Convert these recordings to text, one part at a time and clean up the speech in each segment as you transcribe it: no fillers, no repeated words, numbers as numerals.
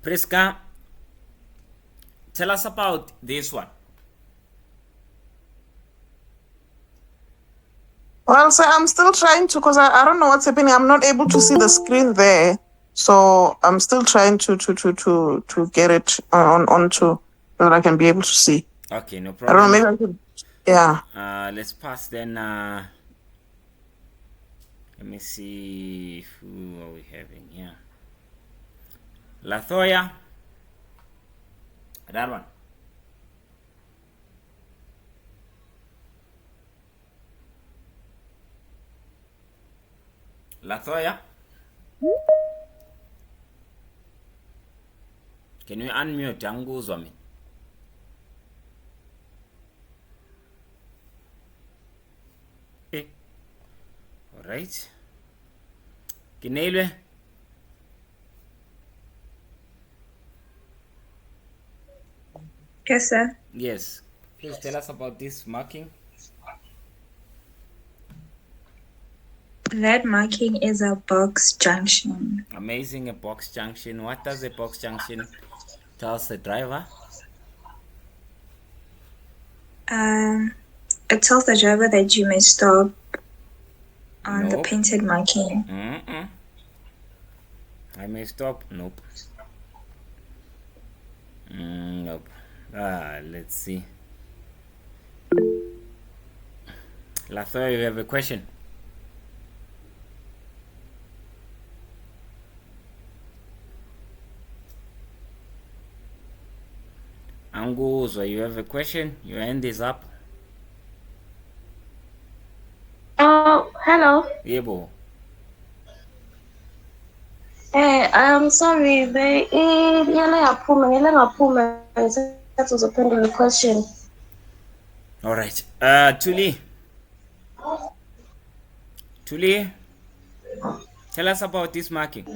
Priska, tell us about this one. Well, so I'm still trying to, because I don't know what's happening. I'm not able to see the screen there, so I'm still trying to get it onto so that I can be able to see. Okay, no I don't know. problem. Maybe I could. Yeah. Let's pass then. Let me see who are we having here. Lathoya. That one. Lathoya. Can you unmute anguzwa mina? Alright. Kinelwe. Yes, sir. Yes. Please tell us about this marking. That marking is a box junction. Amazing, a box junction. What does a box junction tell the driver? It tells the driver that you may stop on the Nope. painted marking. I may stop. Nope. Nope. Let's see. Lathoya, you have a question? Anguzwa, you have a question? Your hand is up. Oh, hello. Yebo. Hey, I'm sorry. That was a pending question. All right. Tuli, tell us about this marking.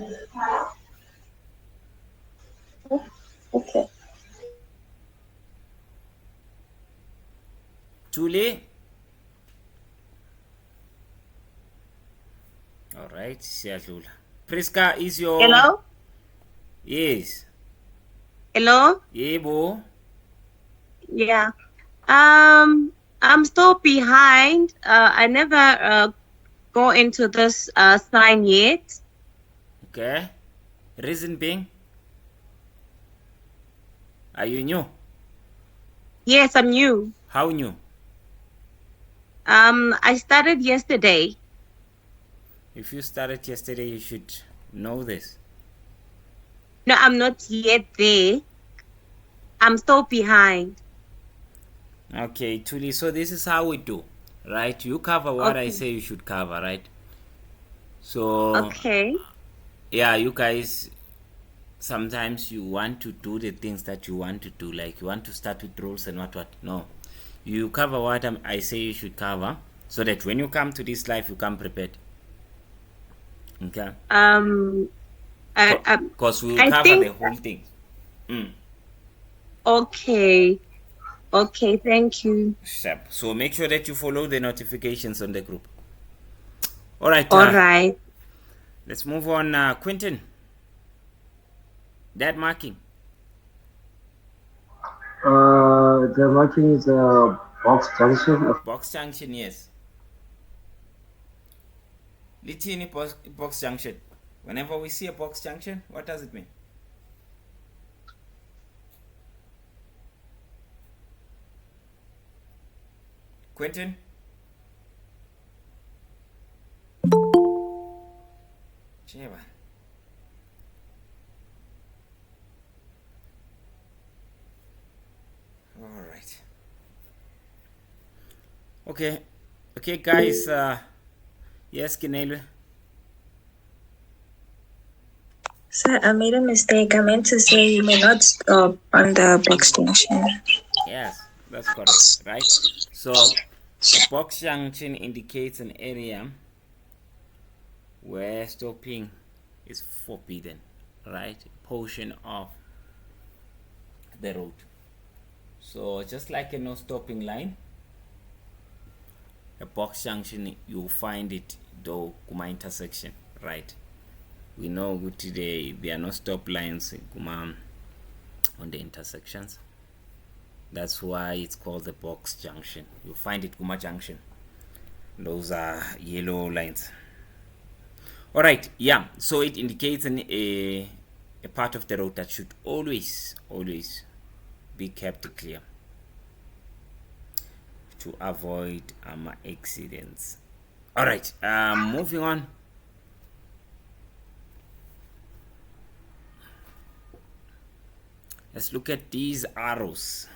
Okay. Tuli. All right. Siyadlula. Priska is your. Hello? Yes. Hello? Yebo. Yeah. I'm still behind. I never go into this sign yet. Okay. Reason being? Are you new? Yes, I'm new. How new? I started yesterday. If you started yesterday, you should know this. No, I'm not yet there. I'm still behind. Okay, Tuli. So this is how we do, right? You cover what I Okay. say you should cover, right? So Okay. yeah, you guys. Sometimes you want to do the things that you want to do, like you want to start with rules and what. No, you cover what I say you should cover, so that when you come to this life, you come prepared. Okay. Because we will I cover think. the whole thing. Okay. Okay, thank you. Sharp. So make sure that you follow the notifications on the group. All right. All right. Let's move on. Quentin. That marking. The marking is a box junction. Box junction, yes. Litini box junction. Whenever we see a box junction, what does it mean? Quentin? Cheva. All right. Okay. Okay, guys. Yes, Kinelwe. Sir, I made a mistake. I meant to say you may not stop on the box junction. Yes, that's correct, right? So, box junction indicates an area where stopping is forbidden, right? Portion of the road. So, just like a no stopping line, a box junction, you'll find it though kuma intersection, right? we know today there are no stop lines on the intersections. That's why it's called the box junction. You find it Guma junction. Those are yellow lines. All right, yeah, so it indicates a part of the road that should always be kept clear to avoid accidents. All right, moving on. Let's look at these arrows.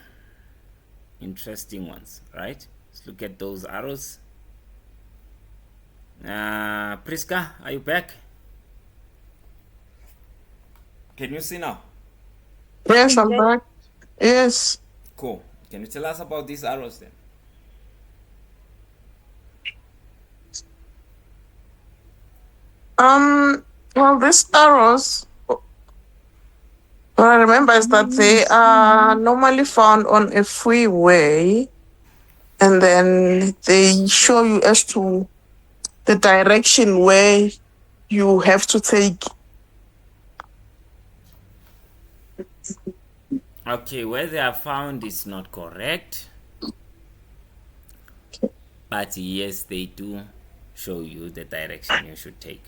Interesting ones, right? Let's look at those arrows. Priska, are you back? Can you see now? Yes, I'm back. Yes. Cool. Can you tell us about these arrows then? Well, these arrows, what I remember is that they are normally found on a freeway, and then they show you as to the direction where you have to take. Okay, where they are found is not correct. But yes, they do show you the direction you should take.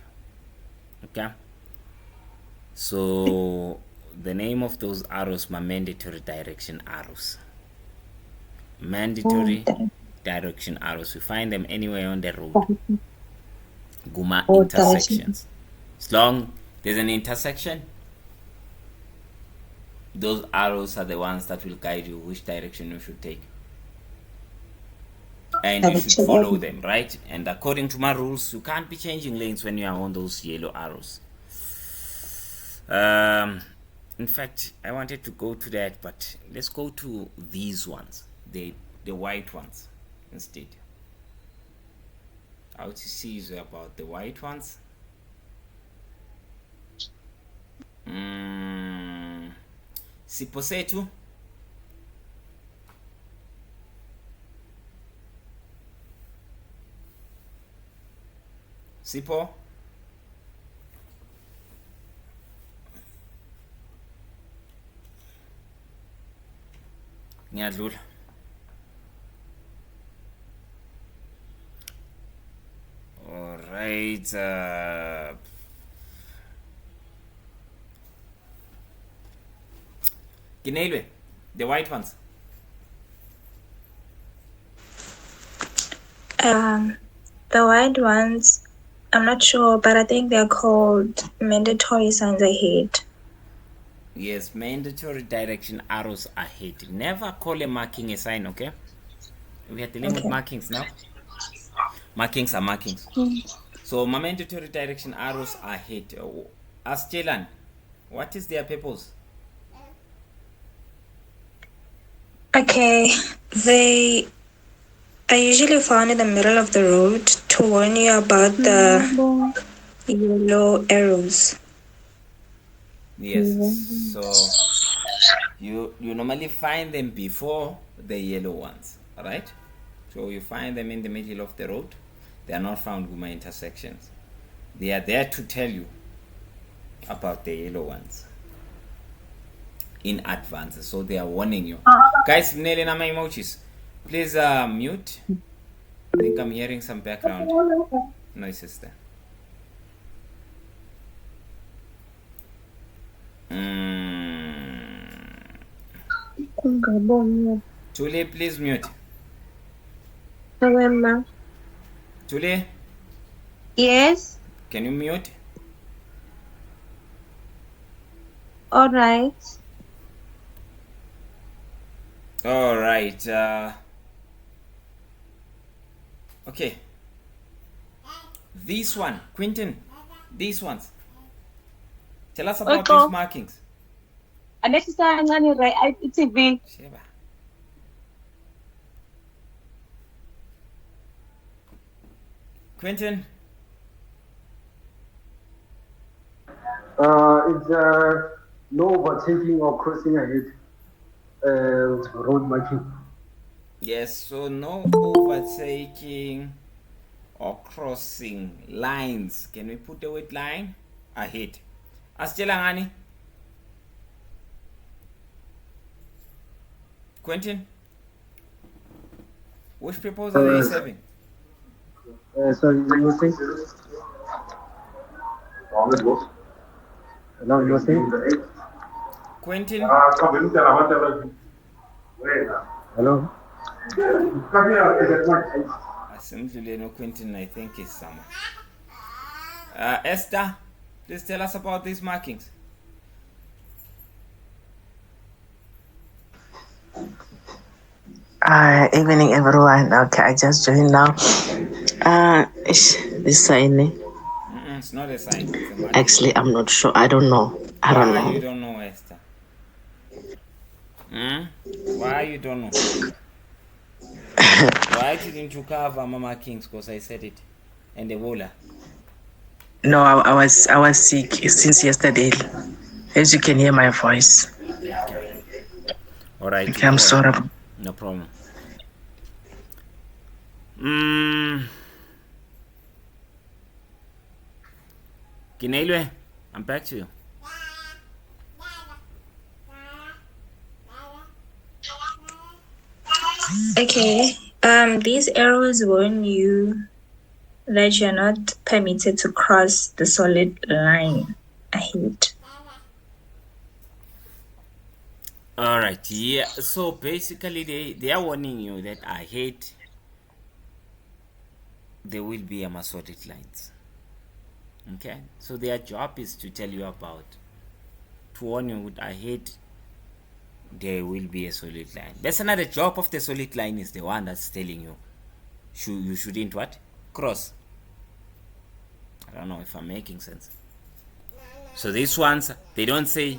Okay? So the name of those arrows are mandatory direction arrows. Mandatory direction arrows. We find them anywhere on the road. Guma intersections. As long there's an intersection, those arrows are the ones that will guide you which direction you should take. And you should follow them, right? And according to my rules, you can't be changing lanes when you are on those yellow arrows. In fact, I wanted to go to that, but let's go to these ones, the white ones instead. How to see is about the white ones. Siposetu. Sipo. Ngiyadlula. All right. Ginelwe, the white ones. The white ones, I'm not sure, but I think they're called mandatory signs ahead. Yes, mandatory direction arrows ahead. Never call a marking a sign, okay? We are dealing with markings now. Markings are markings. So, my mandatory direction arrows ahead. Ask Jelan, what is their purpose? Okay, they are usually found in the middle of the road to warn you about the yellow arrows. Yes, so you normally find them before the yellow ones, right? So you find them in the middle of the road. They are not found Guma intersections. They are there to tell you about the yellow ones in advance, so they are warning you. Guys, nearly na my emojis. Please mute. I think I'm hearing some background noises there. Julie, please mute. Julie, Yes. can you mute? All right. All right. Okay. This one, Quentin. These ones. Tell us about Okay. these markings. Anesisancane right ITV. Sheba. Quentin. It's no overtaking or crossing ahead. Road marking. Yes, so no overtaking or crossing lines. Can we put the word line? ahead. Asitshela ngani? Quentin? Which proposal are you serving? Sorry, you were saying? No, you were saying? Quentin? Hello? Simply no Quentin, I think is summer. Esther, please tell us about these markings. Evening, everyone. Okay, I just joined now. This sign. It's not a sign. It's a marking. Actually, I'm not sure. I don't know. I don't Why know. you don't know, Esther? Why you don't know? Why didn't you cover my markings? Because I said it. And the Ebola. No, I was sick since yesterday. As you can hear my voice. Okay. All right. Okay, I'm sorry. No problem. Kineilwe, I'm back to you. Okay. These arrows warn you that you're not permitted to cross the solid line ahead. All right. Yeah. So basically, they are warning you that ahead there will be a solid lines. Okay. So their job is to tell you about, to warn you that ahead there will be a solid line. That's another job of the solid line, is the one that's telling you you shouldn't what? Cross. I don't know if I'm making sense. So these ones, they don't say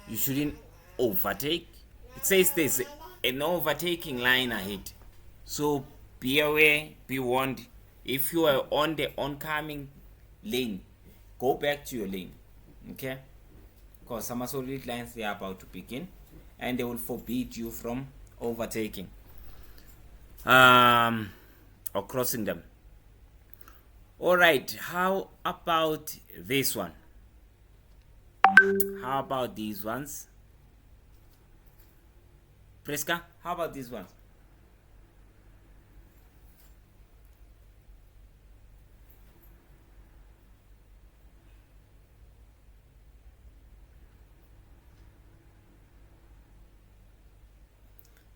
you shouldn't overtake. It says there's an overtaking line ahead. So be aware, be warned. If you are on the oncoming lane, go back to your lane. Okay? Because some solid lines, they are about to begin, and they will forbid you from overtaking or crossing them. All right, how about this one? How about these ones? Priska, how about these ones?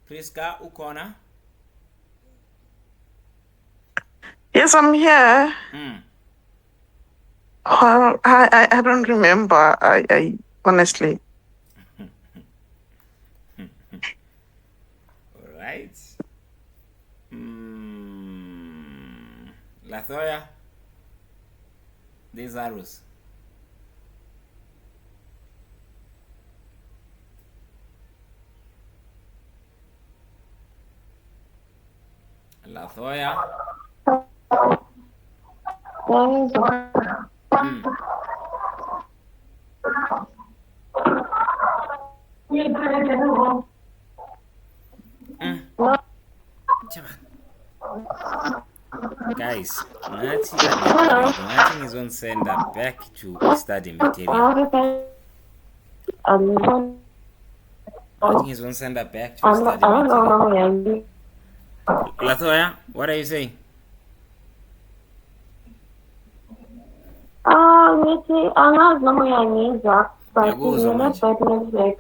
Priska, ukhona? Yes, I'm here. Well, I don't remember. I honestly. All right. Lathoya, these arrows. Lathoya. Guys, nothing is on sender back to study material. Nothing is on sender back to study material. Lathoya, what are you saying? Yakuzwa manje.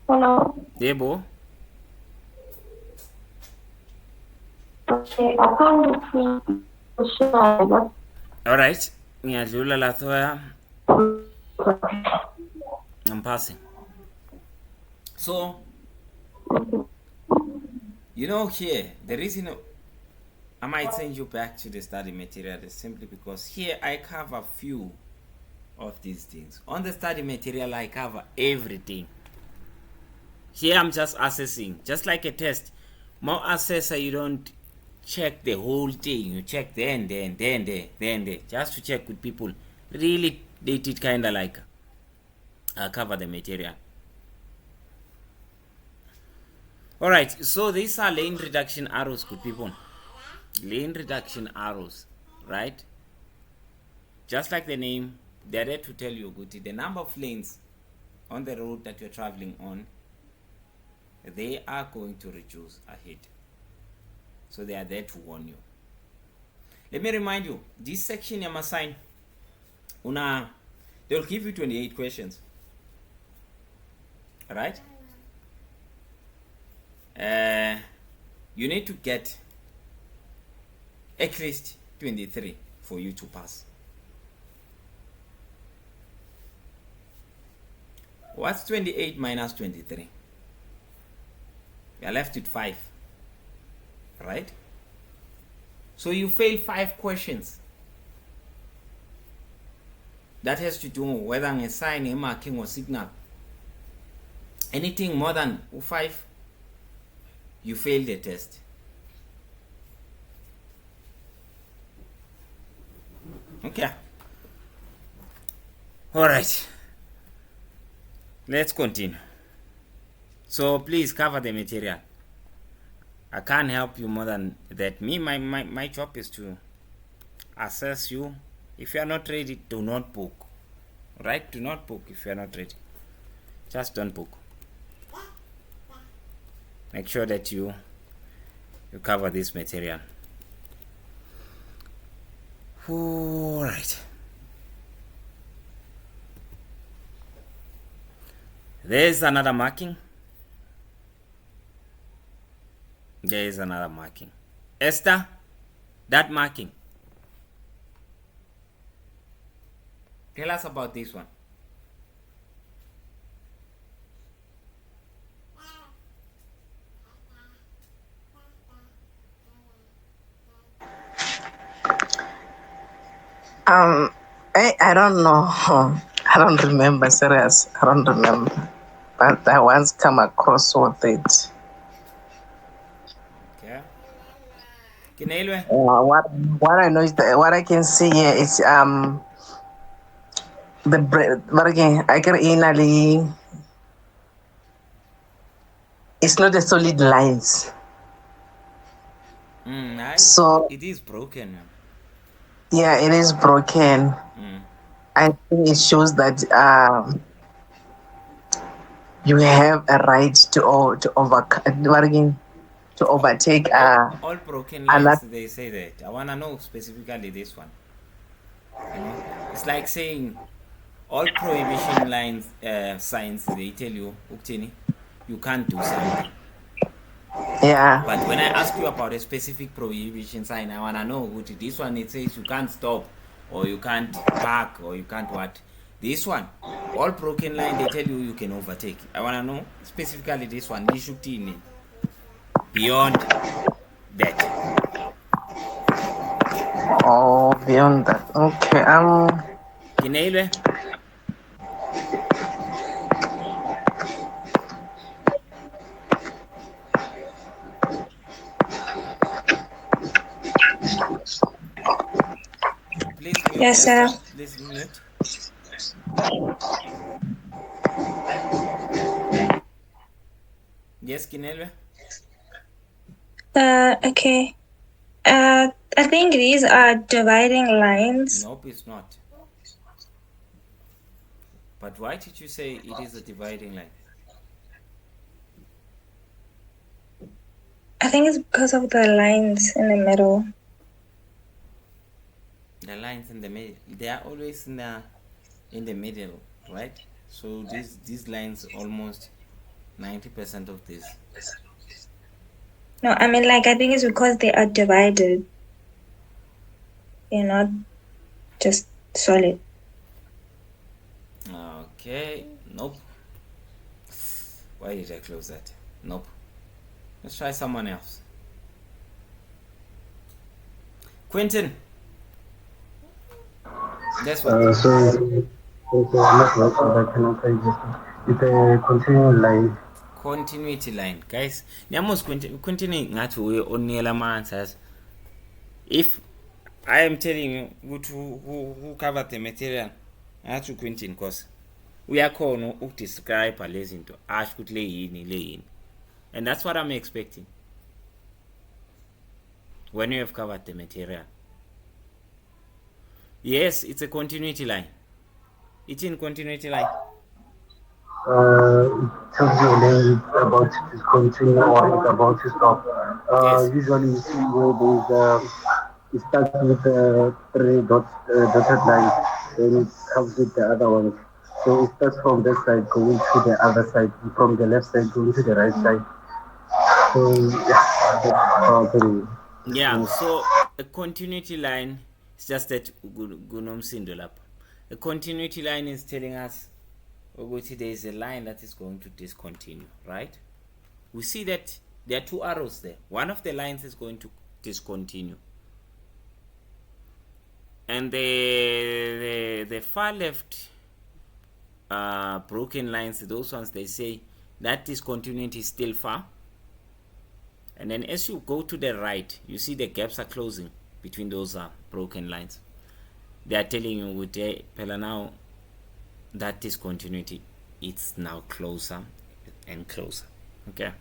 Hello. Debo? Okay, I can't see the slide. All right. Ngiyadlula Lathoya. I'm passing. So, you know, here, the reason I might send you back to the study material is simply because here I cover few of these things. On the study material, I cover everything. Here I'm just assessing, just like a test. More assessor, you don't check the whole thing. You check then, just to check with people. Really, they did kind of like cover the material. Alright, so these are lane reduction arrows, good people. lane reduction arrows, right? Just like the name, they're there to tell you the number of lanes on the road that you're traveling on, they are going to reduce ahead. So they are there to warn you. Let me remind you, this section you must sign. They'll give you 28 questions. Alright? You need to get at least 23 for you to pass. What's 28 minus 23? You are left with 5. Right? So you fail 5 questions. That has to do whether a sign, a marking, or signal. Anything more than 5, you fail the test. Okay. All right. Let's continue. So please cover the material. I can't help you more than that. My job is to assess you. If you are not ready, do not book. Right? Do not book if you are not ready. Just don't book. Make sure that you cover this material. All right. There's another marking. There is another marking. Esther, that marking. Tell us about this one. I don't know. I don't remember, serious. I don't remember. But I once come across with it. Okay. Kinelwe? What I know is that what I can see here is the bread. But again, I can inally. It's not a solid lines. So it is broken. Yeah, it is broken. I think it shows that you have a right to overtake. All broken lines. They say that. I wanna know specifically this one. You know, it's like saying all prohibition lines, signs. They tell you, Uktini, you can't do something. Yeah. But when I ask you about a specific prohibition sign, I wanna know what this one. It says you can't stop, or you can't park, or you can't what. This one, all broken line, they tell you can overtake. I wanna know specifically this one. Beyond that. Oh, beyond that. Okay. Kinelwe? Please mute. Yes, sir. Please mute. Yes, Kinelwe? Okay. I think these are dividing lines. Nope, it's not. But why did you say it is a dividing line? I think it's because of the lines in the middle. The lines in the middle, they are always in the middle, right? So these lines, almost 90% of this. No, I mean, like, I think it's because they are divided. They're not just solid. Okay, nope. Why did I close that? Nope. Let's try someone else. Quentin. That's what. So it's a network, so I cannot register. It's a continuing line. Continuity line, guys. Nyamos continue ngathi we onela answers. If I am telling you who covered the material, ngathi Quentin cause uyakhona ukudescribe lezi zinto asho ukuthi le yini. And that's what I'm expecting. when you have covered the material. Yes, it's a continuity line. It's in continuity line. It tells you when it's about to continue or it's about to stop. Yes. Usually you see where there's it starts with three dotted lines, then it comes with the other ones. So it starts from this side going to the other side, and from the left side going to the right side. So yeah, that's probably Yeah, so a continuity line is just that gunomsindo lapha. A continuity line is telling us ukuthi there is a line that is going to discontinue, right? We see that there are two arrows there. One of the lines is going to discontinue. And the far left broken lines, those ones, they say that discontinuity is still far. And then as you go to the right, you see the gaps are closing between those broken lines. They are telling you with Pela now that discontinuity, it's now closer and closer. Okay.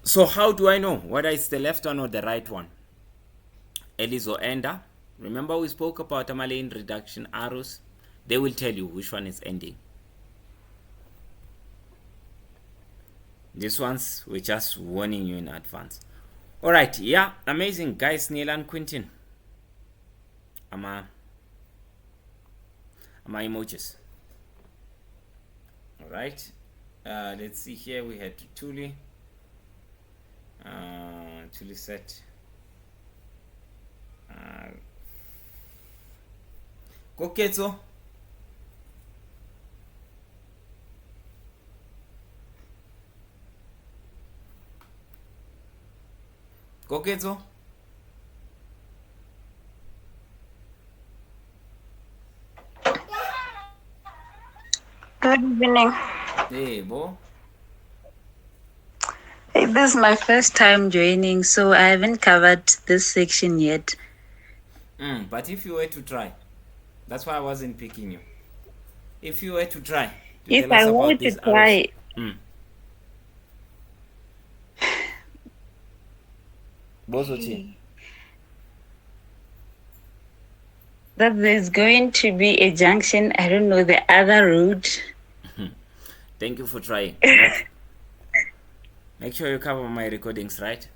So how do I know whether it's the left one or the right one? Elizo Ender. Remember we spoke about lane reduction arrows. They will tell you which one is ending. These ones, we're just warning you in advance. Alright, yeah, amazing. Guys, Neil and Quentin. My emojis. Alright. Let's see here. We had Tuli. Tuli set. Koketso. Koketso. Good evening. Hey, Bo. Hey, this is my first time joining, so I haven't covered this section yet. But if you were to try, that's why I wasn't picking you. If you were to try, If I were to try, that there's going to be a junction, I don't know, the other route. Thank you for trying. Make sure you cover my recordings, right?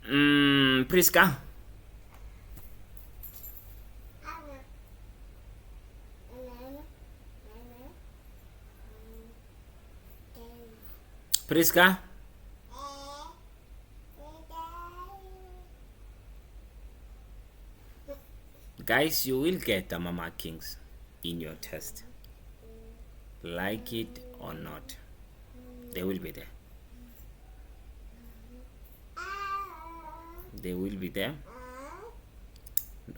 Priska. Priska. Guys, you will get the markings in your test. Like it or not, they will be there. They will be there.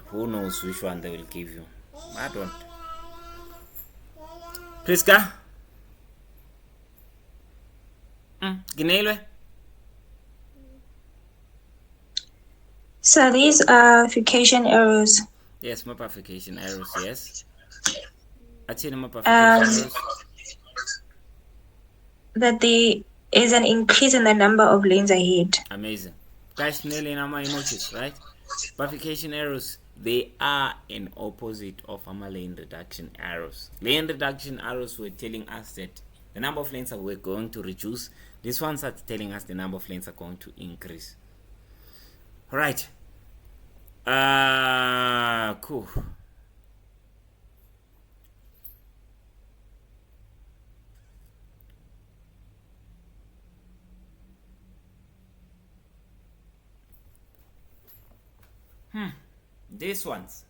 Who knows which one they will give you? I don't. Priska? Ginelwe? So these are vacation arrows. Yes, modification arrows, yes. Actually, modification arrows. That there is an increase in the number of lanes ahead. Amazing. Guys, nearly in my emojis, right? Modification arrows, they are an opposite of our lane reduction arrows. Lane reduction arrows were telling us that the number of lanes that we're going to reduce. These ones are telling us the number of lanes are going to increase. All right. Cool. These ones.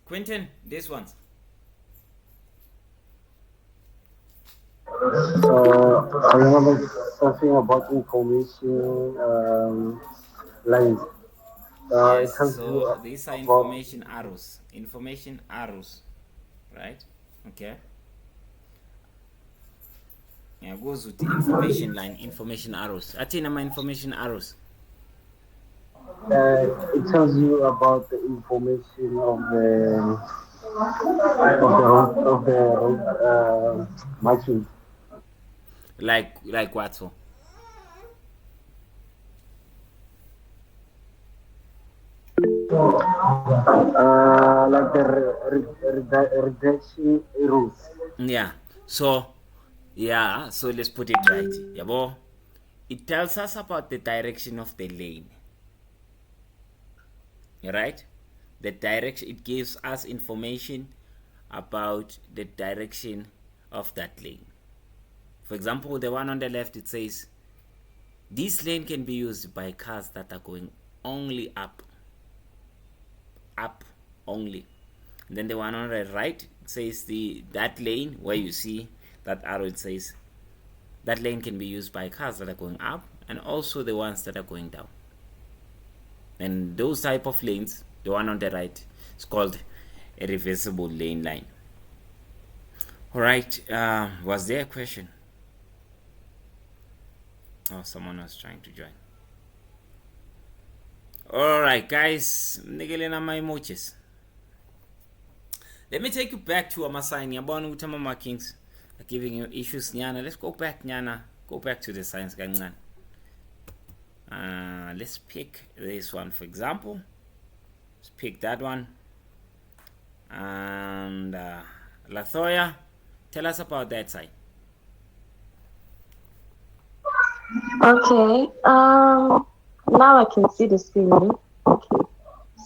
Quentin, these ones. I remember something about information lines. Yes, so these are information arrows. Information arrows, right? Okay. Yeah, goes with the information line, information arrows. Atina my information arrows. It tells you about the information of the road marching. Like what? So Like the reduction rules. yeah. So let's put it right. Yabo. It tells us about the direction of the lane. Right? The direction, it gives us information about the direction of that lane. For example, the one on the left, it says this lane can be used by cars that are going only up only. And then the one on the right, it says that lane where you see that arrow, it says that lane can be used by cars that are going up and also the ones that are going down. And those type of lanes, the one on the right, is called a reversible lane line. All right, was there a question? Oh, someone was trying to join. All right, guys, nigelena my emojis. Let me take you back to Amasai Nyabonu Utama markings are giving you issues Nyana. Let's go back, Nyana. Go back to the science gangan. Let's pick this one for example. Let's pick that one. And Lathoya, tell us about that sign. Okay. Now I can see the screen. Okay.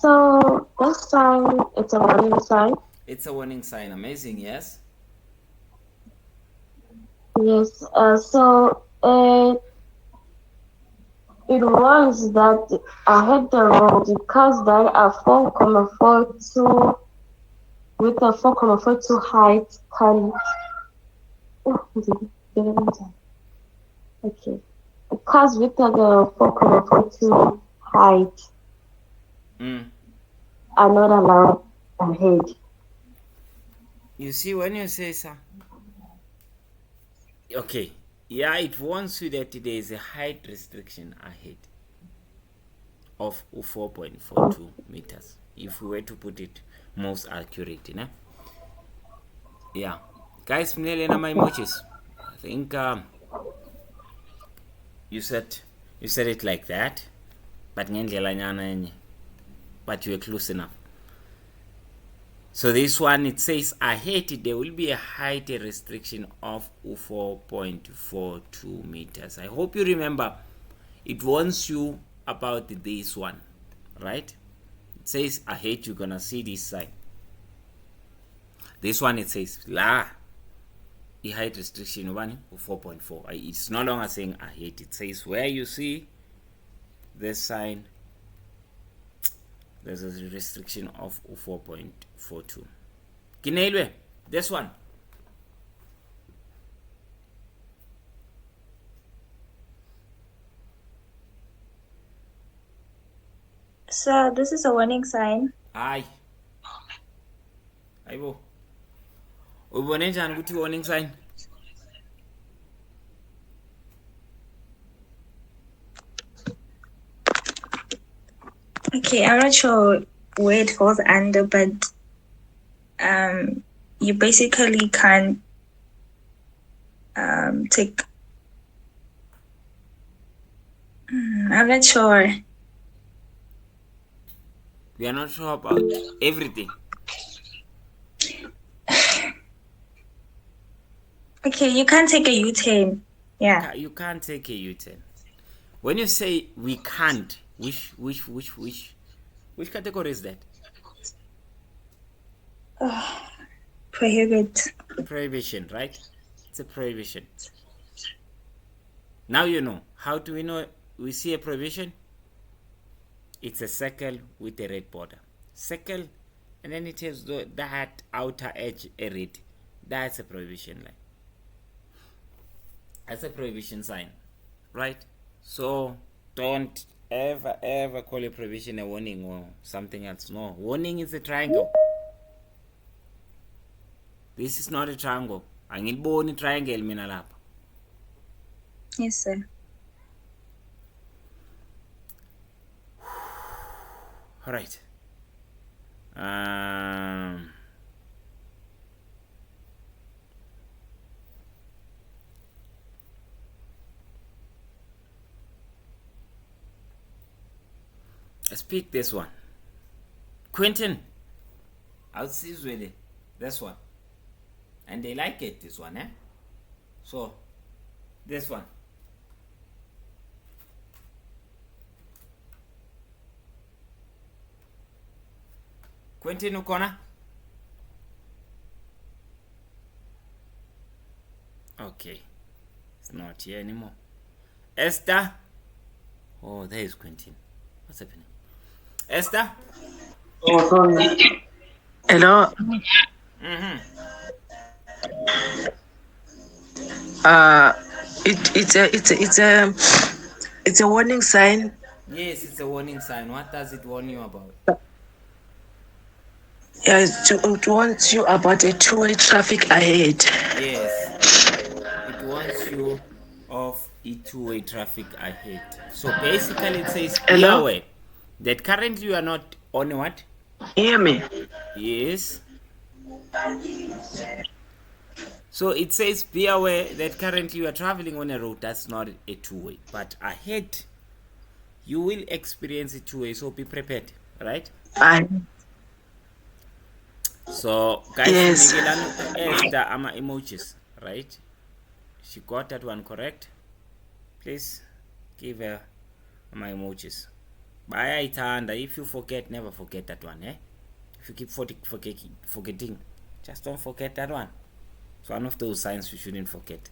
So this sign, it's a warning sign. It's a warning sign. Amazing, yes? Yes. So it warns that ahead the road, cars that are 4.42 with a 4.42 height can. Okay. Cars with a 4.42 height are not allowed ahead. You see, when you say so, okay, yeah, it warns you that there is a height restriction ahead of 4.42 meters, if we were to put it most accurate, you know? Yeah. Guys, my emojis. I think you said it like that, but you were close enough. So this one, it says ahead there will be a height restriction of 4.42 meters. I hope you remember it warns you about this one, right? It says ahead you're gonna see this sign. This one, it says la the height restriction 4.4. It's no longer saying ahead, it says where you see this sign there's a restriction of 4.42. Kineilwe, this one. So this is a warning sign. Aye. Aibo. Ubone njani ukuthi warning sign? Okay, I'm not sure where it falls under, but you basically can't take. I'm not sure. We are not sure about everything. Okay, you can't take a U-turn. Yeah. You can't take a U-turn. When you say we can't, which category is that? Prohibit. Prohibition, right? It's a prohibition. Now you know. How do we know we see a prohibition? It's a circle with a red border. Circle, and then it has that outer edge a red. That's a prohibition line. That's a prohibition sign, right? So don't ever call a prohibition a warning or something else. No, warning is a triangle. This is not a triangle. Angiliboni triangle mina lapha. Yes, sir. All right. Let's pick this one. Quentin. I'll see with it. This one. And they like it, this one, eh? So, this one. Quentin Ukona? Okay. It's not here anymore. Esther? Oh, there is Quentin. What's happening? Esther? Oh, sorry. Hello. Mm-hmm. It's a warning sign. Yes, it's a warning sign. What does it warn you about? Yeah, it warns you about a two-way traffic ahead. Yes. It warns you of a two-way traffic ahead. So basically it says be Hello? aware that currently you are not on what? Hear me? Yes. So it says be aware that currently you are traveling on a road that's not a two-way, but ahead you will experience a two-way, so be prepared, right? So guys, Yes. Esther ama emojis, right? She got that one correct. Please give her my emojis. Bayayithanda. If you forget, never forget that one, eh? If you keep forgetting, just don't forget that one. It's one of those signs you shouldn't forget.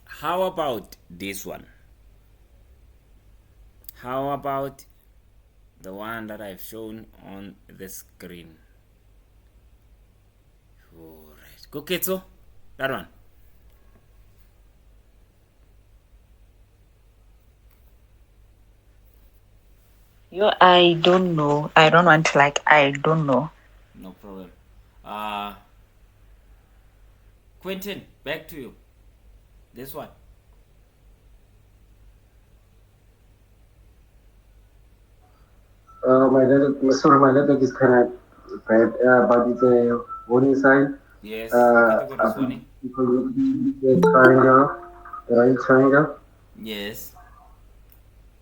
How about this one? How about the one that I've shown on the screen? Alright, go Ketso. That one. I don't know. I don't want to I don't know. No problem. Quentin, back to you. This one. My network is kind of bad, but it's a warning sign. Yes, Warning. The triangle, the right triangle. yes.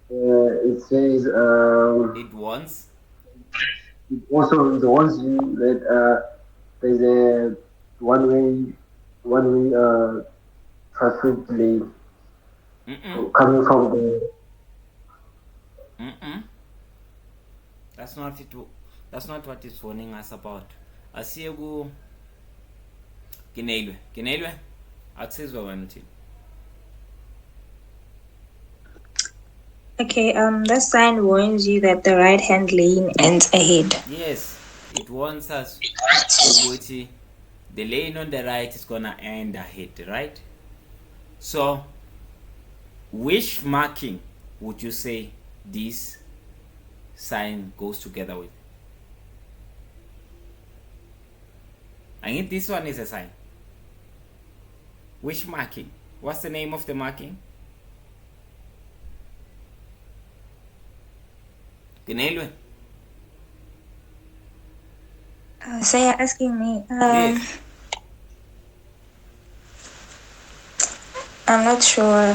It says It wants. also the ones you that there's a one way traffic lane coming from the. That's not it. That's not what it's warning us about. Asiegu Gineilwe. Access one. Okay, that sign warns you that the right-hand lane ends ahead. Yes, it warns us ukuthi the lane on the right is gonna end ahead, right? So, which marking would you say this sign goes together with? I think this one is a sign. Which marking? What's the name of the marking? Ginelwe. So you're asking me? Yes. I'm not sure.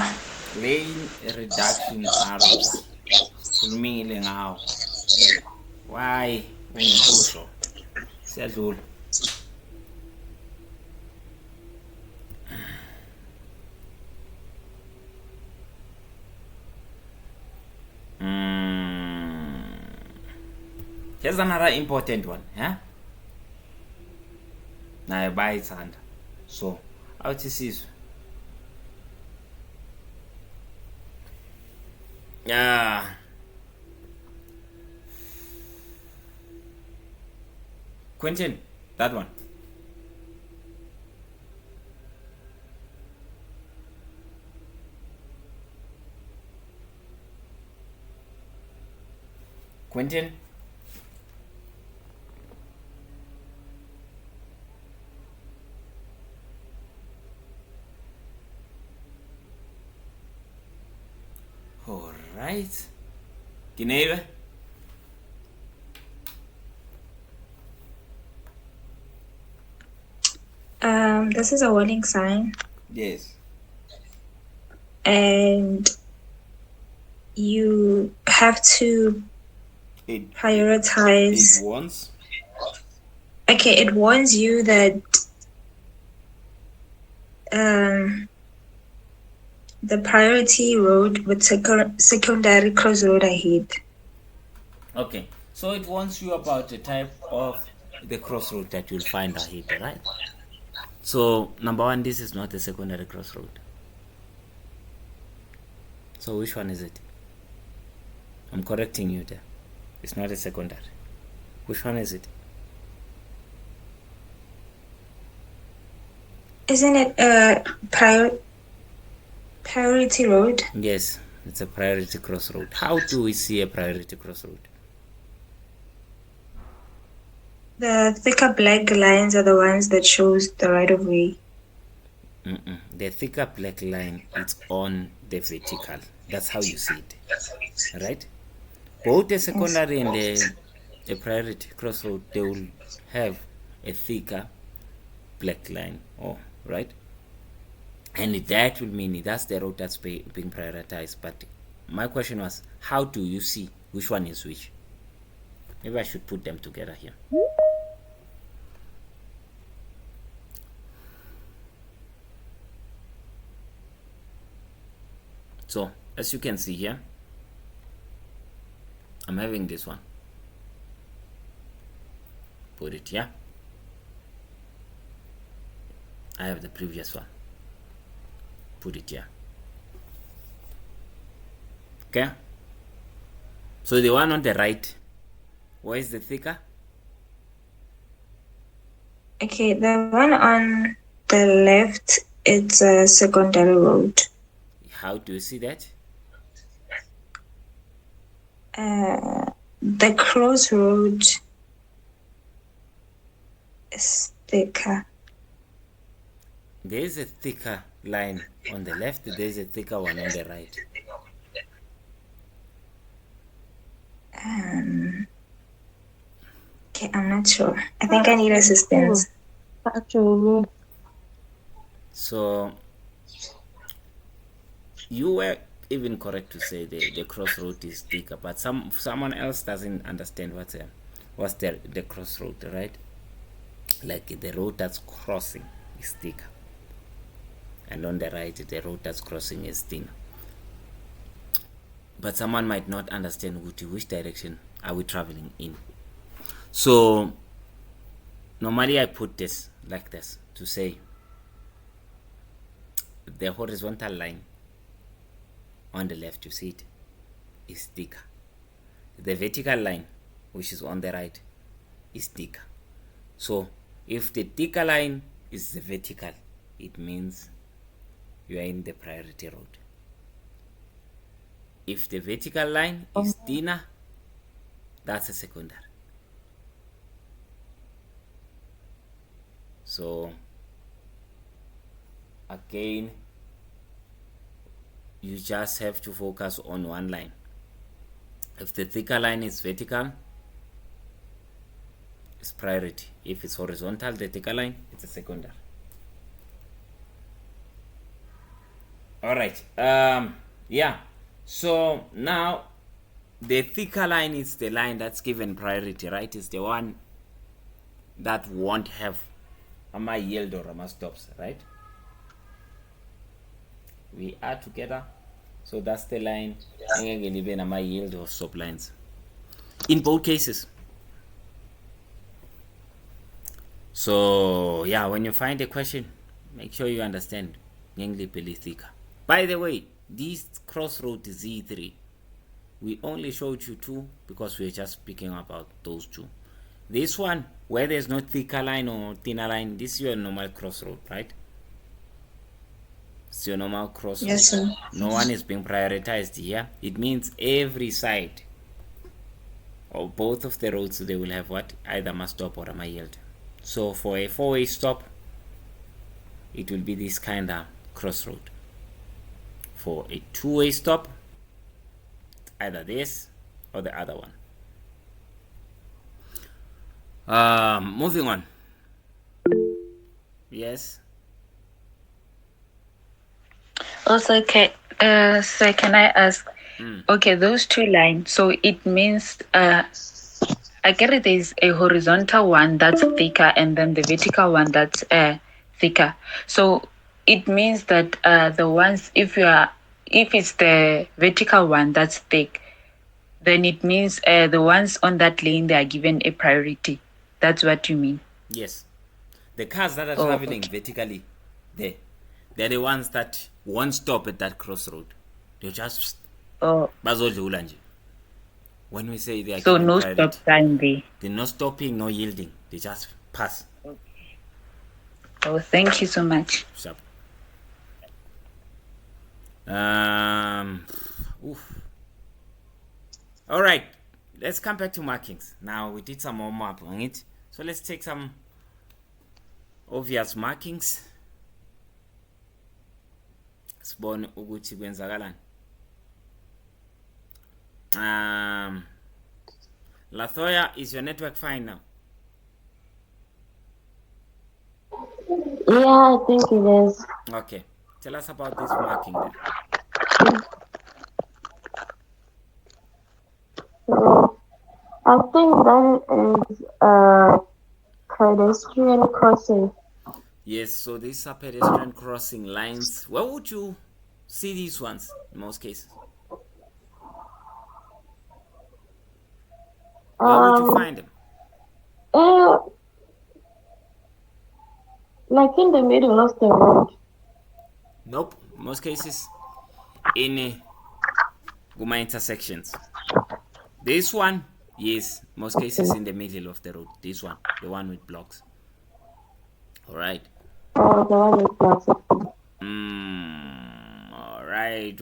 Lane reduction arrows. Kulumile ngawo. Why? Ungisho. Siyadlula. Here's another important one, yeah? Now buy its hand. So, how to see this? Yeah. Quentin, that one. Quentin. All right. Ginevra? This is a warning sign, Yes. and you have to It prioritize. wants. Okay, it warns you that the priority road with secondary crossroad ahead. Okay. So it warns you about the type of the crossroad that you'll find ahead, right? So number one, this is not a secondary crossroad. So which one is it? I'm correcting you there. It's not a secondary. Which one is it? Isn't it a priority road? Yes, it's a priority crossroad. How do we see a priority crossroad? The thicker black lines are the ones that shows the right of way. The thicker black line is on the vertical. That's how you see it, right? Both the secondary and the priority crossroad, they will have a thicker black line, right? And that will mean that's the road that's being prioritized. But my question was, how do you see which one is which? Maybe I should put them together here. So as you can see here, I'm having this one. Put it here. I have the previous one. Put it here. Okay. So the one on the right, where is the thicker? Okay, the one on the left, it's a secondary road. How do you see that? The crossroad is thicker. There is a thicker line on the left, there is a thicker one on the right. Okay, I'm not sure. I think I need assistance. Actually, So you were even correct to say the crossroad is thicker, but someone else doesn't understand what's the crossroad, right? Like the road that's crossing is thicker, and on the right the road that's crossing is thinner. But someone might not understand which direction are we traveling in. So normally I put this like this to say the horizontal line on the left, you see it, is thicker. The vertical line, which is on the right, is thicker. So if the thicker line is the vertical, it means you are in the priority road. If the vertical line is thinner, that's a secondary. So again, you just have to focus on one line. If the thicker line is vertical, it's priority. If it's horizontal, the thicker line, it's a secondary. All right. Yeah. So now the thicker line is the line that's given priority, right? It's the one that won't have a yield or a stops, right? We are together, so that's the line. Even my yield or stop lines in both cases. So yeah, when you find a question, make sure you understand thicker. By the way, this crossroad Z3, we only showed you two because we're just speaking about those two. This one, where there's no thicker line or thinner line, this is your normal crossroad, right? It's your normal crossroad. Yes, sir. No one is being prioritized here. It means every side or both of the roads, they will have what? Either a stop or a yield. So for a four-way stop, it will be this kind of crossroad. For a two-way stop, either this or the other one. Moving on. Yes. Also, so can I ask? Okay, those two lines. So it means I get it. There's a horizontal one that's thicker, and then the vertical one that's thicker. So it means that the ones if it's the vertical one that's thick, then it means the ones on that lane they are given a priority. That's what you mean. Yes. The cars that are Oh, traveling vertically, they're the ones that won't stop at that crossroad. They'll just Oh, bazodlula nje. When we say they are so given no priority, stop sign there. they're not stopping, no yielding. They just pass. Oh, thank you so much. Sharp. Oof. All right, let's come back to markings. Now we did some more mapping on it, so let's take some obvious markings. Sibone ukuthi kwenzakalani. Lathoya, is your network fine now? Yeah, I think it is. Okay, tell us about this marking then. So, I think that is pedestrian crossing. Yes, so these are pedestrian crossing lines. Where would you see these ones in most cases? Where would you find them? Like in the middle of the road. Nope, most cases in Guma intersections. This one, yes, most cases in the middle of the road. This one, the one with blocks. All right. Oh, the one with blocks. All right.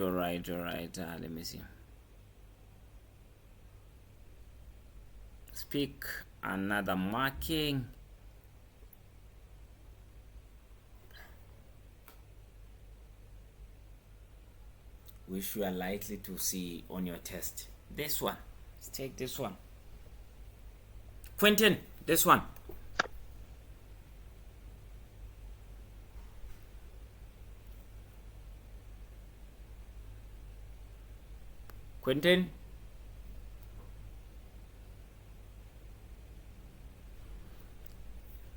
Let me see. Pick another marking. Which you are likely to see on your test. This one. Let's take this one. Quentin, this one. Quentin?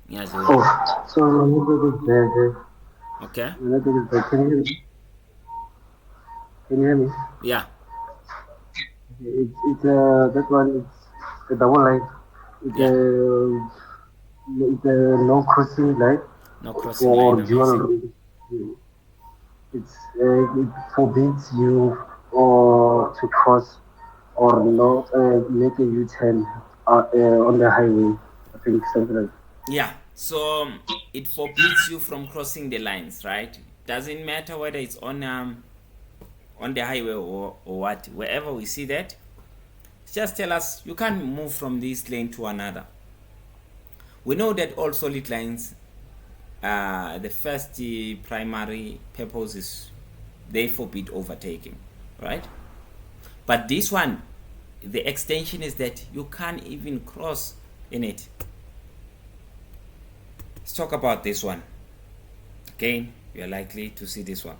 Yes. Oh, so Okay. can you hear me? Can you hear me? Yeah. It's that one. It's a double line. It's a no crossing line No crossing or line. dual. Amazing. It forbids you or to cross or not make a U-turn on the highway. I think something like. Yeah. So it forbids you from crossing the lines, right? Doesn't matter whether it's on the highway or what. Wherever we see that, just tell us you can't move from this lane to another. We know that all solid lines, the first primary purpose is they forbid overtaking, right? But this one, the extension is that you can't even cross in it. Let's talk about this one. Again, you are likely to see this one.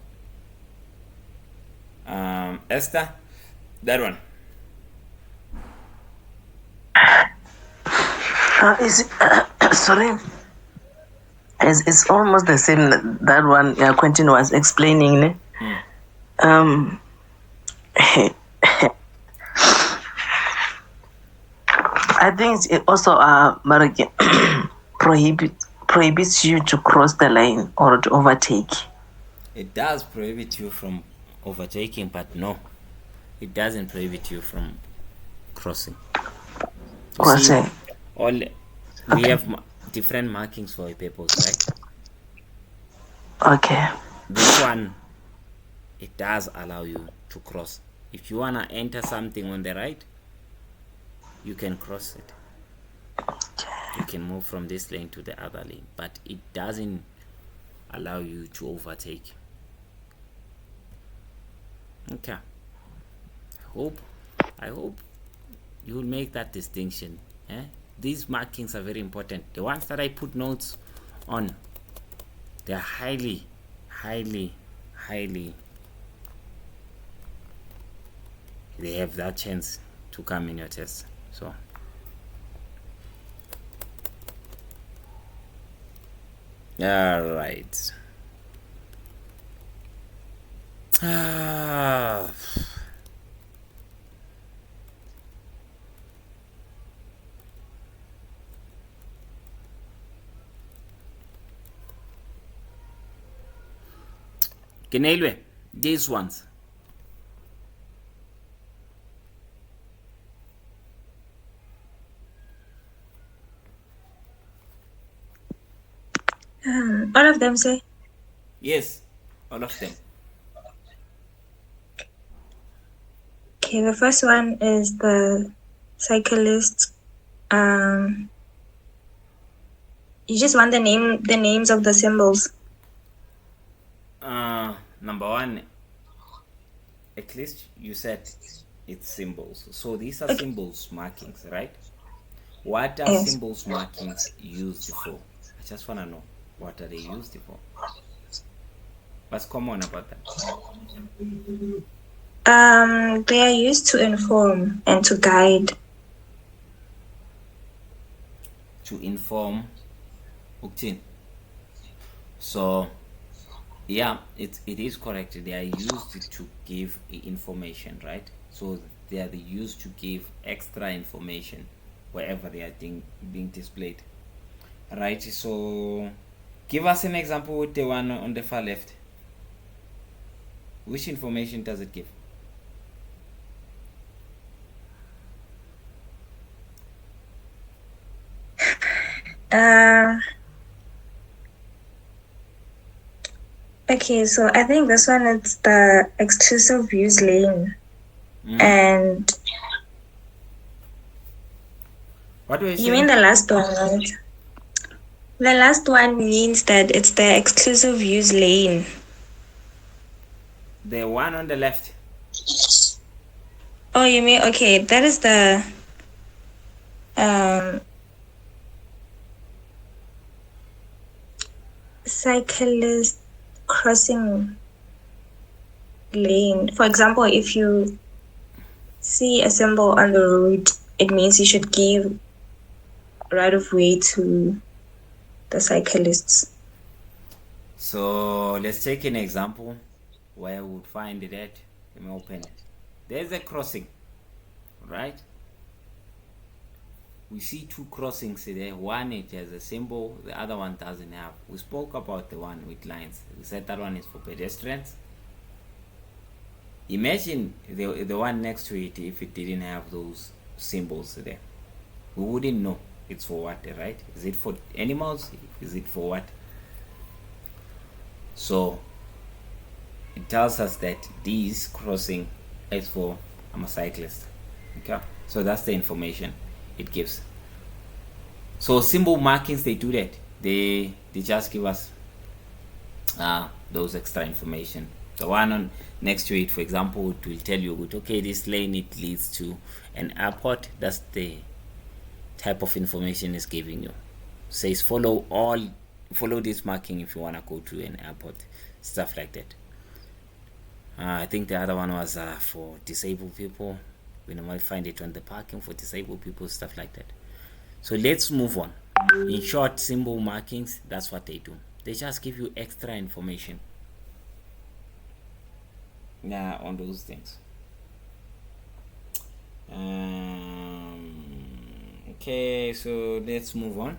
Esther, that one. Sorry. It's almost the same that one Quentin was explaining. I think it also prohibits you to cross the line or to overtake. It does prohibit you from overtaking, but no, it doesn't prohibit you from crossing. Crossing. We have different markings for a purpose, right? Okay. This one, it does allow you to cross. If you wanna enter something on the right, you can cross it. You can move from this lane to the other lane, but it doesn't allow you to overtake. Okay. I hope I hope you will make that distinction. These markings are very important. The ones that I put notes on, they're highly they have that chance to come in your test. So all right. Kenelwe, these ones. All of them say. Yes, all of them. Okay, the first one is the cyclist. You just want the names of the symbols. Number one, at least you said it's symbols. So these are symbols markings, right? What are Yes. symbols markings used for? I just want to know, what are they used for? What's common about that? They are used to inform and to guide. To inform Uktin. So yeah, it is correct. They are used to give information, right? So they are used to give extra information wherever they are being displayed, right? So give us an example with the one on the far left. Which information does it give? Okay, so I think this one is the exclusive use lane. And What do you you mean the last one, right? The last one means that it's the exclusive use lane. The one on the left. Oh, you mean, okay, that is the cyclist crossing lane. For example, if you see a symbol on the road, it means you should give right of way to the cyclists. So let's take an example where we would find it at. Let me open it. There's a crossing, right? We see two crossings there. One, it has a symbol, the other one doesn't have. We spoke about the one with lines. We said that one is for pedestrians. Imagine the one next to it, if it didn't have those symbols there. We wouldn't know it's for what, right? Is it for animals? Is it for what? So it tells us that this crossing is for, I'm a cyclist. Okay, so that's the information it gives. So symbol markings, they do that. They just give us those extra information. The one on next to it, for example, it will tell you, okay, this lane, it leads to an airport. That's the type of information it's giving you. Says follow this marking if you want to go to an airport, stuff like that. I think the other one was for disabled people. We normally find it on the parking for disabled people, stuff like that. So let's move on. In short, symbol markings, that's what they do. They just give you extra information on those things. Okay, so let's move on.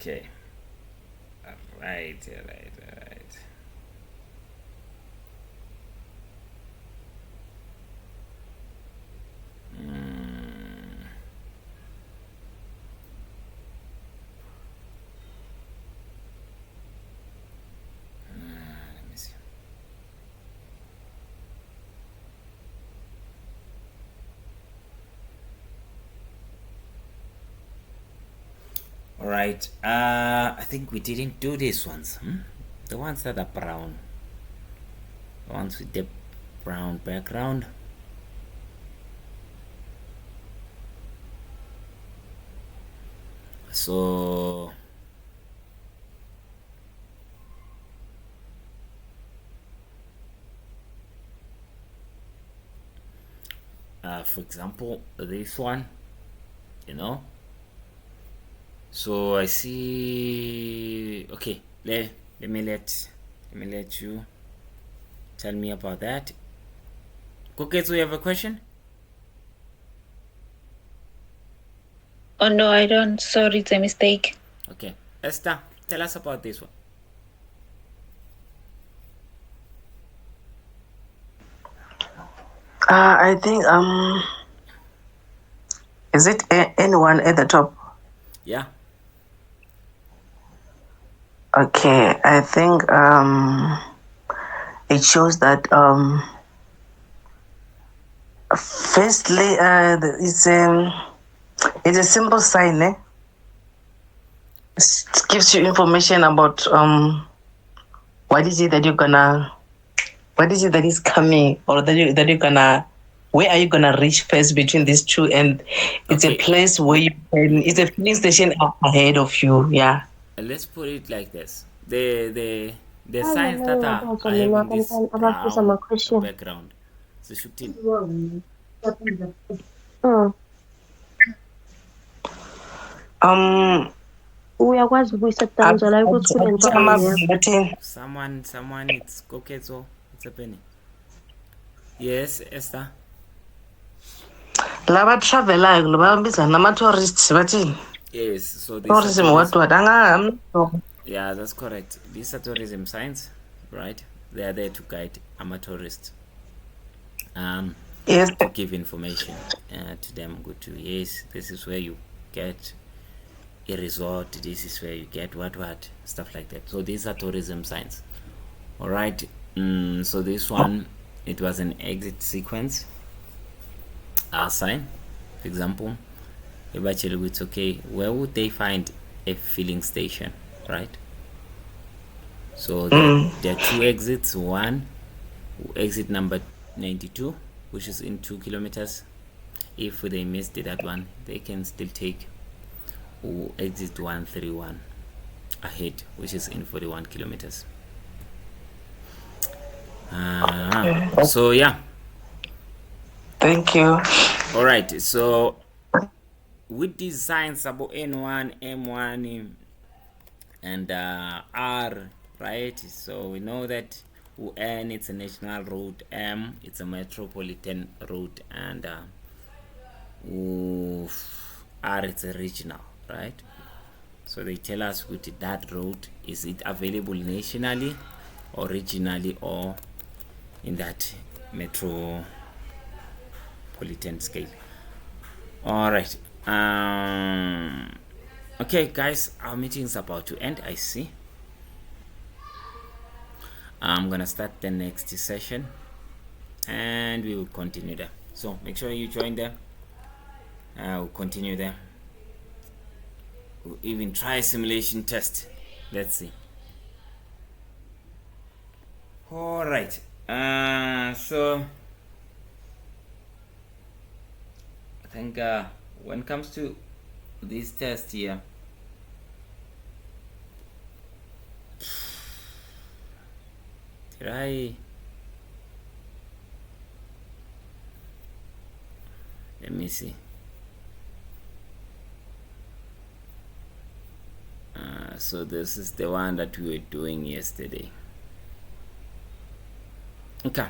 Okay. All right. Let me see. All right. I think we didn't do these ones. The ones that are brown. The ones with the brown background. So for example, this one, you know. So I see. Okay, let me let you tell me about that. Okay, so you have a question? Oh no, I don't. Sorry, it's a mistake. Okay, Esther, tell us about this one. I think is it anyone at the top? Yeah. Okay, I think it shows that firstly it's a simple sign, eh? It gives you information about what is it that is coming, or that you're gonna, where are you gonna reach first between these two, and it's a place where you can, it's a filling station ahead of you. Yeah. Let's put it like this: the signs that are having this brown background. So shooting. Uyakwazi ukuyiseta la ukuthi kule Someone it's okay, so it's happening. Yes, Esther. Lava travelayo babiza nama-tourists bathini? Yes, so tourism what? Yeah, that's correct. These are tourism signs, right? They are there to guide tourists. Yes. To give information to them. Go to, yes, this is where you get a resort. This is where you get what stuff like that. So these are tourism signs. All right. So this one, it was an exit sequence sign. For example, if actually it's okay, where would they find a filling station, right? So there are two exits. One, exit number 92, which is in 2 kilometers. If they missed that one, they can still take exit 131 ahead, which is in 41 kilometers. So yeah, thank you. All right, so with these signs about N1, M1, and R, right? So we know that N, it's a national road, M, it's a metropolitan road, and R, it's a regional, right? So they tell us with that road, is it available nationally or regionally or in that metropolitan scale. All right. Okay, guys, our meeting is about to end. I see. I'm gonna start the next session, and we will continue there. So make sure you join there. We'll continue there. We'll even try a simulation test. Let's see. All right. So I think when it comes to this test here, let me see. So this is the one that we were doing yesterday. Okay.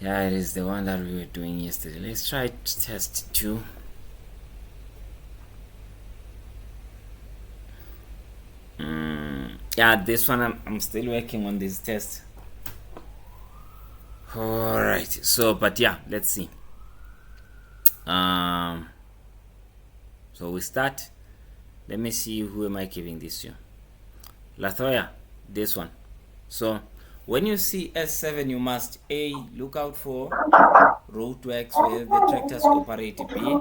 Yeah, it is the one that we were doing yesterday. Let's try test 2. Yeah, this one I'm still working on this test. All right. So, but yeah, let's see. So we start. Let me see, who am I giving this to? Lathoya, this one. So when you see S7, you must A, look out for roadworks where the tractors operate. B,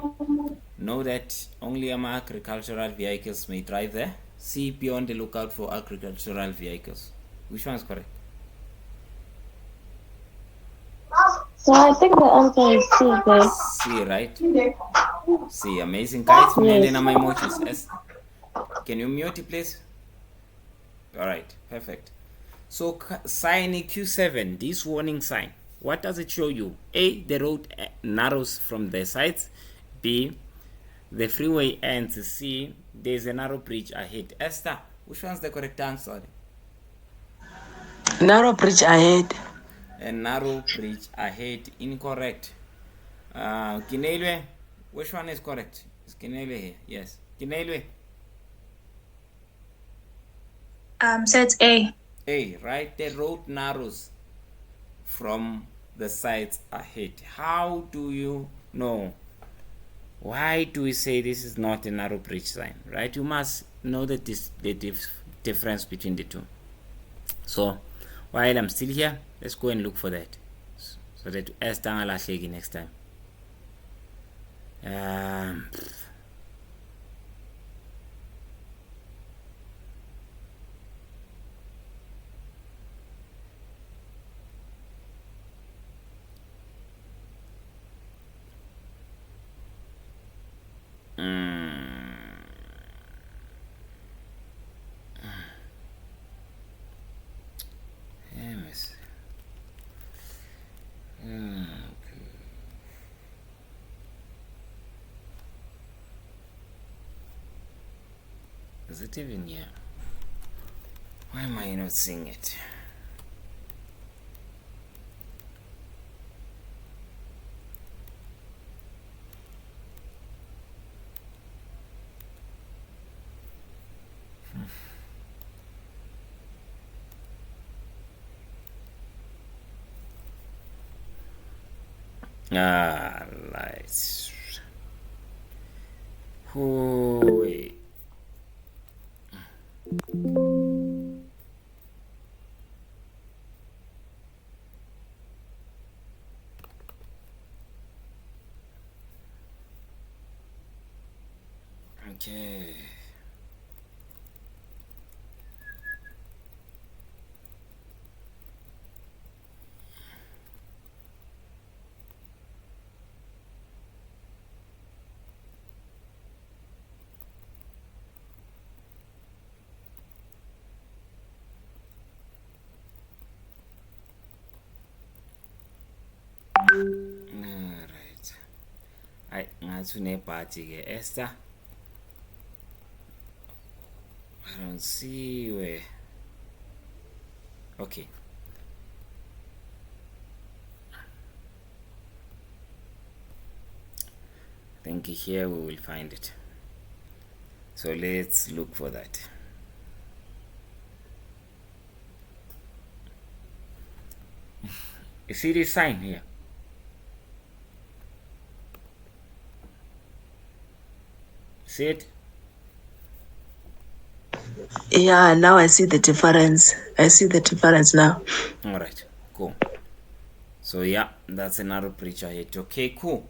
know that only agricultural vehicles may drive there. C, be on the lookout for agricultural vehicles. Which one is correct? So I think the answer is C there. C, right? C, amazing. Guys, Yes. my emojis. S. Can you mute it, please? All right, perfect. So sign Q7, this warning sign, what does it show you? A, the road narrows from the sides. B, the freeway ends. C, there's a narrow bridge ahead. Esther, which one's the correct answer? Narrow bridge ahead. A narrow bridge ahead. Incorrect. Kinelwe, which one is correct? Is Kinelwe here? Yes. Kinelwe. So it's A. A, right? The road narrows from the sides ahead. How do you know? Why do we say this is not a narrow bridge sign, right? You must know the difference between the two. So while I'm still here, let's go and look for that, so that Esther next time. Is it even here? Why am I not seeing it? Right. Oh, wait. Okay. Alright. I ngathi unebhathi ke Esther. I don't see where. Okay. I think here we will find it. So let's look for that. You see this sign here? See it? Yeah, now I see the difference. I see the difference now. All right, cool. So yeah, that's another bridge ahead. Okay, cool.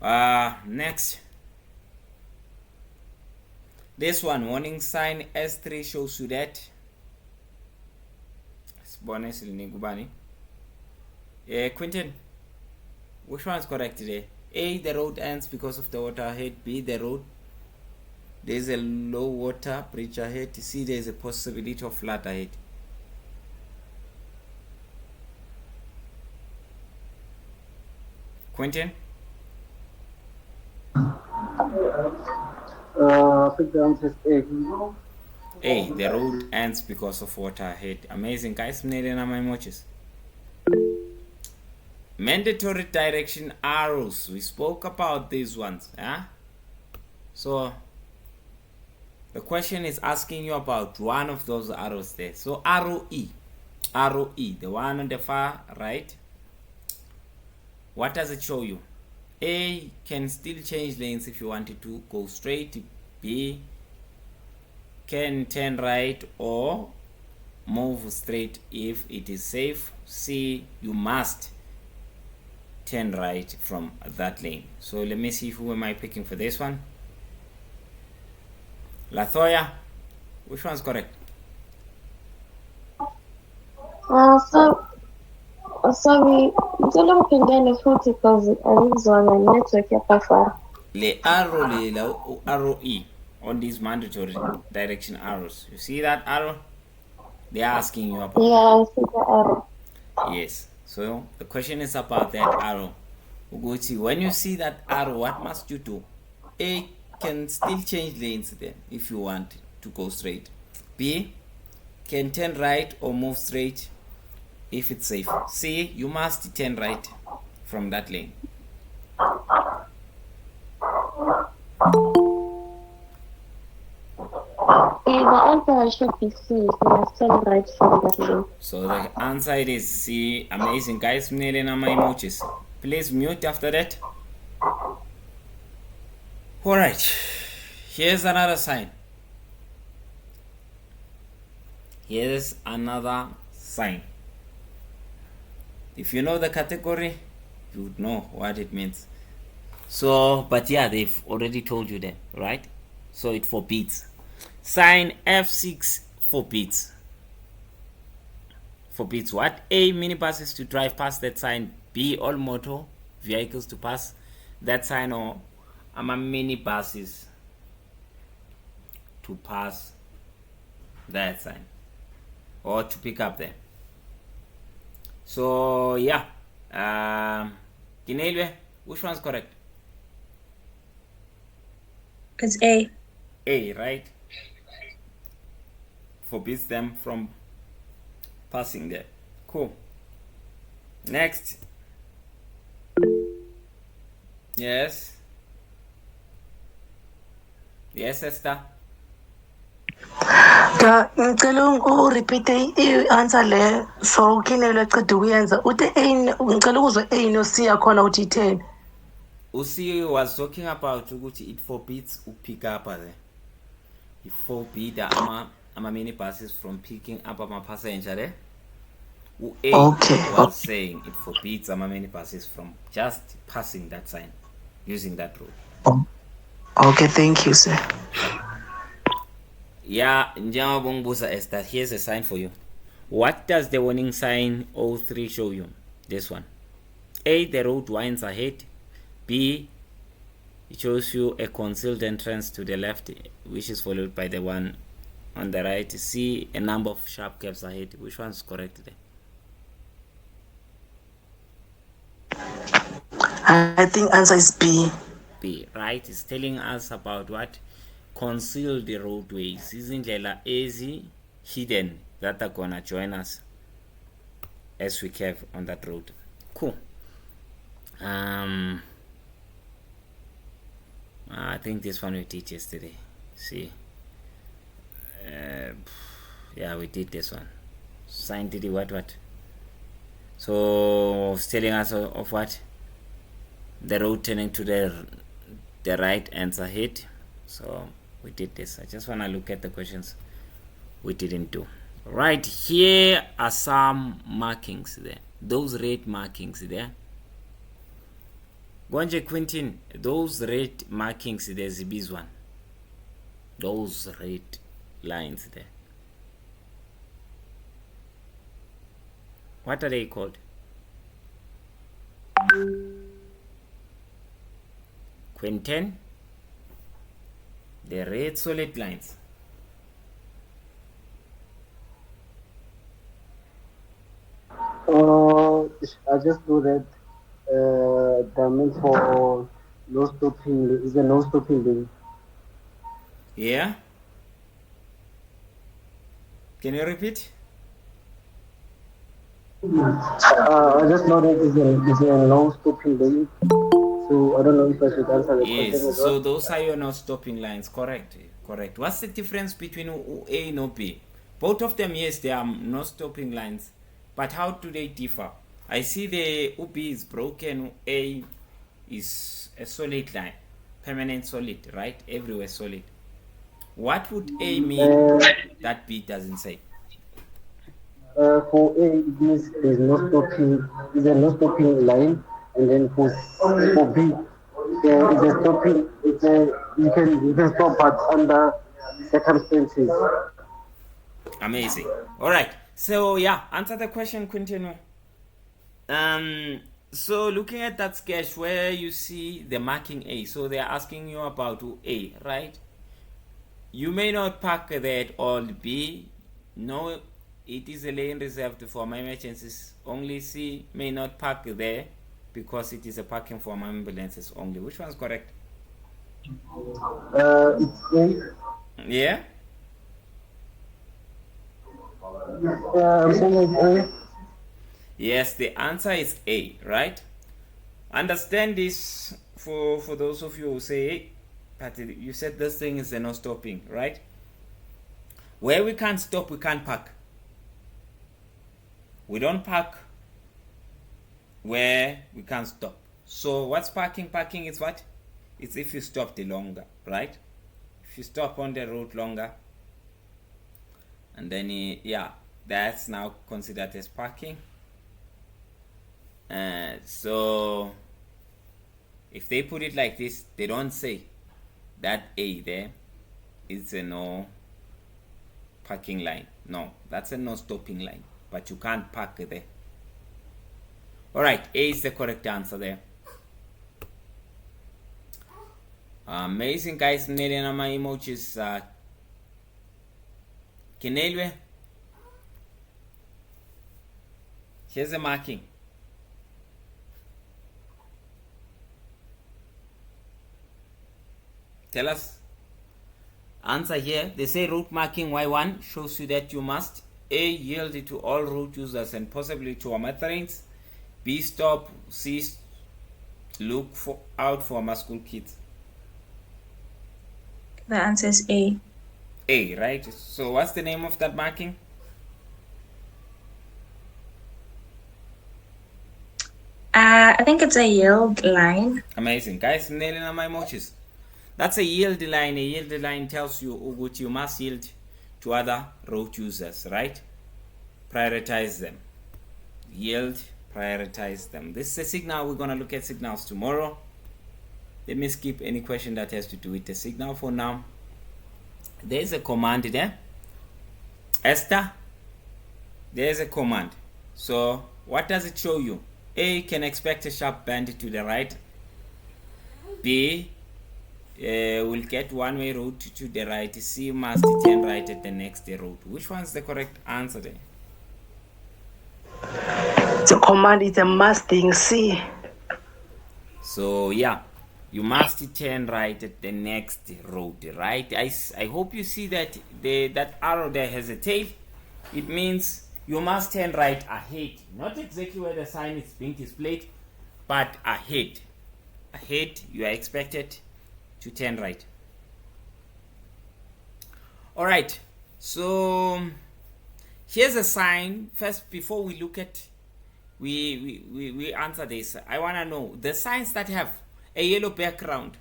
Next. This one, warning sign S3 shows you that. Bonus Quentin, which one is correct today? A, the road ends because of the water ahead. B, the road, there's a low water bridge ahead. C, there's a possibility of flood ahead. Quentin? I think the answer is A. A, the road ends because of water ahead. Amazing, guys. Mandatory direction arrows. We spoke about these ones. So the question is asking you about one of those arrows there. So arrow E, the one on the far right. What does it show you? A, can still change lanes if you wanted to go straight. B, can turn right or move straight if it is safe. C, you must turn right from that lane. So let me see, who am I picking for this one? Lathoya, which one's correct? Sorry, ngicela uphindele futhi because angizwa network yapafara. Le arrow, arrow E on these mandatory direction arrows. You see that arrow? They're asking you about. Yeah, I see the arrow. Yes. So the question is about that arrow. Uguti, when you see that arrow, what must you do? A, can still change lanes then if you want to go straight. B, can turn right or move straight if it's safe. C, you must turn right from that lane. The answer should be C. You must turn right from that lane. So the answer is C. Amazing, guys. My emojis. Please mute after that. All right. Here's another sign. Here's another sign. If you know the category, you would know what it means. So, but yeah, they've already told you that, right? So it forbids. Sign F6 forbids. Forbids what? A, minibuses to drive past that sign. B, all motor vehicles to pass that sign, or minibuses to pass that sign or to pick up them. So yeah, Dinelwe, which one's correct? It's A. A, right? Forbids them from passing there. Cool. Next. Yes. Yes, Esther. Ngicela urepeat i-answer le so kinelwe eceda ukuyenza uthi ngicela ukuzwa A no C yakhona uthi 10. Usi was talking about ukuthi it forbids pick up there. It forbids ama minibuses from picking up ama passenger there. A was saying it forbids ama minibuses from just passing that sign using that road. Okay, thank you, sir. Yeah, Njawabongbusa Esther, here's a sign for you. What does the warning sign 03 show you? This one. A, the road winds ahead. B, it shows you a concealed entrance to the left, which is followed by the one on the right. C, a number of sharp curves ahead. Which one's correct there? I think answer is B. B, right? It's telling us about what? Conceal the roadways. Izindlela easy hidden that are gonna join us as we curve on that road. Cool. I think this one we did yesterday. See, yeah, we did this one. Sign did what? So it's telling us of what? The road turning to the right ends ahead. So we did this. I just want to look at the questions we didn't do. Right, here are some markings there. Those red markings there. Gonje Quintin, those red markings, there's this one. Those red lines there. What are they called? Quintin? The red solid lines. I just do that. That means for no stopping. Is a no stopping lane. Yeah. Can you repeat? I just know that it's a no stopping lane. So I don't know if I should answer the question. Yes. So those are your no stopping lines. Correct. Correct. What's the difference between A and B? Both of them, yes, they are no stopping lines. But how do they differ? I see the UB is broken, A is a solid line, permanent solid, right? Everywhere solid. What would A mean that B doesn't say? For A, it means there's no stopping. It's a no stopping line, and then for B, it's a stopping. You can stop, but under circumstances. Amazing. All right. So yeah, answer the question, Quintin. So looking at that sketch where you see the marking A, so they're asking you about A, right? You may not park there at all. B, no, it is a lane reserved for my emergencies. Only C, may not park there because it is a parking for my ambulances only. Which one's correct? It's A. Yeah? I'm saying it's A. Yes, the answer is A, right? Understand this for those of you who say, hey, but you said this thing is a no stopping, right? Where we can't stop, we can't park. We don't park where we can't stop. So what's parking? Parking is what? It's if you stopped longer, right? If you stop on the road longer, and then yeah, that's now considered as parking. So if they put it like this, they don't say that A there is a no parking line. No, that's a no stopping line, but you can't park there. All right, A is the correct answer there. Amazing, guys. Mnele my emojis. Kinelwe. Here's the marking. Tell us. Answer here. They say route marking Y1 shows you that you must A, yield to all route users and possibly to Amathrains. B, stop. C, look out for my school kids. The answer is A. A, right? So what's the name of that marking? I think it's a yield line. Amazing, guys. Nailing on my emojis. That's a yield line. A yield line tells you what you must yield to other road users, right? Prioritize them. Yield, prioritize them. This is a signal. We're going to look at signals tomorrow. Let me skip any question that has to do with the signal for now. There's a command there. Esther, there's a command. So what does it show you? A, can expect a sharp bend to the right. B, will get one-way route to the right. C, must turn right at the next road. Which one's the correct answer there? The command is a Mustang C. So yeah, you must turn right at the next road, right? I hope you see that that arrow there has a tail. It means you must turn right ahead, not exactly where the sign is being displayed, but ahead. Ahead, you are expected to turn right. All right, so here's a sign. First, before we look at we answer this, I want to know the signs that have a yellow background.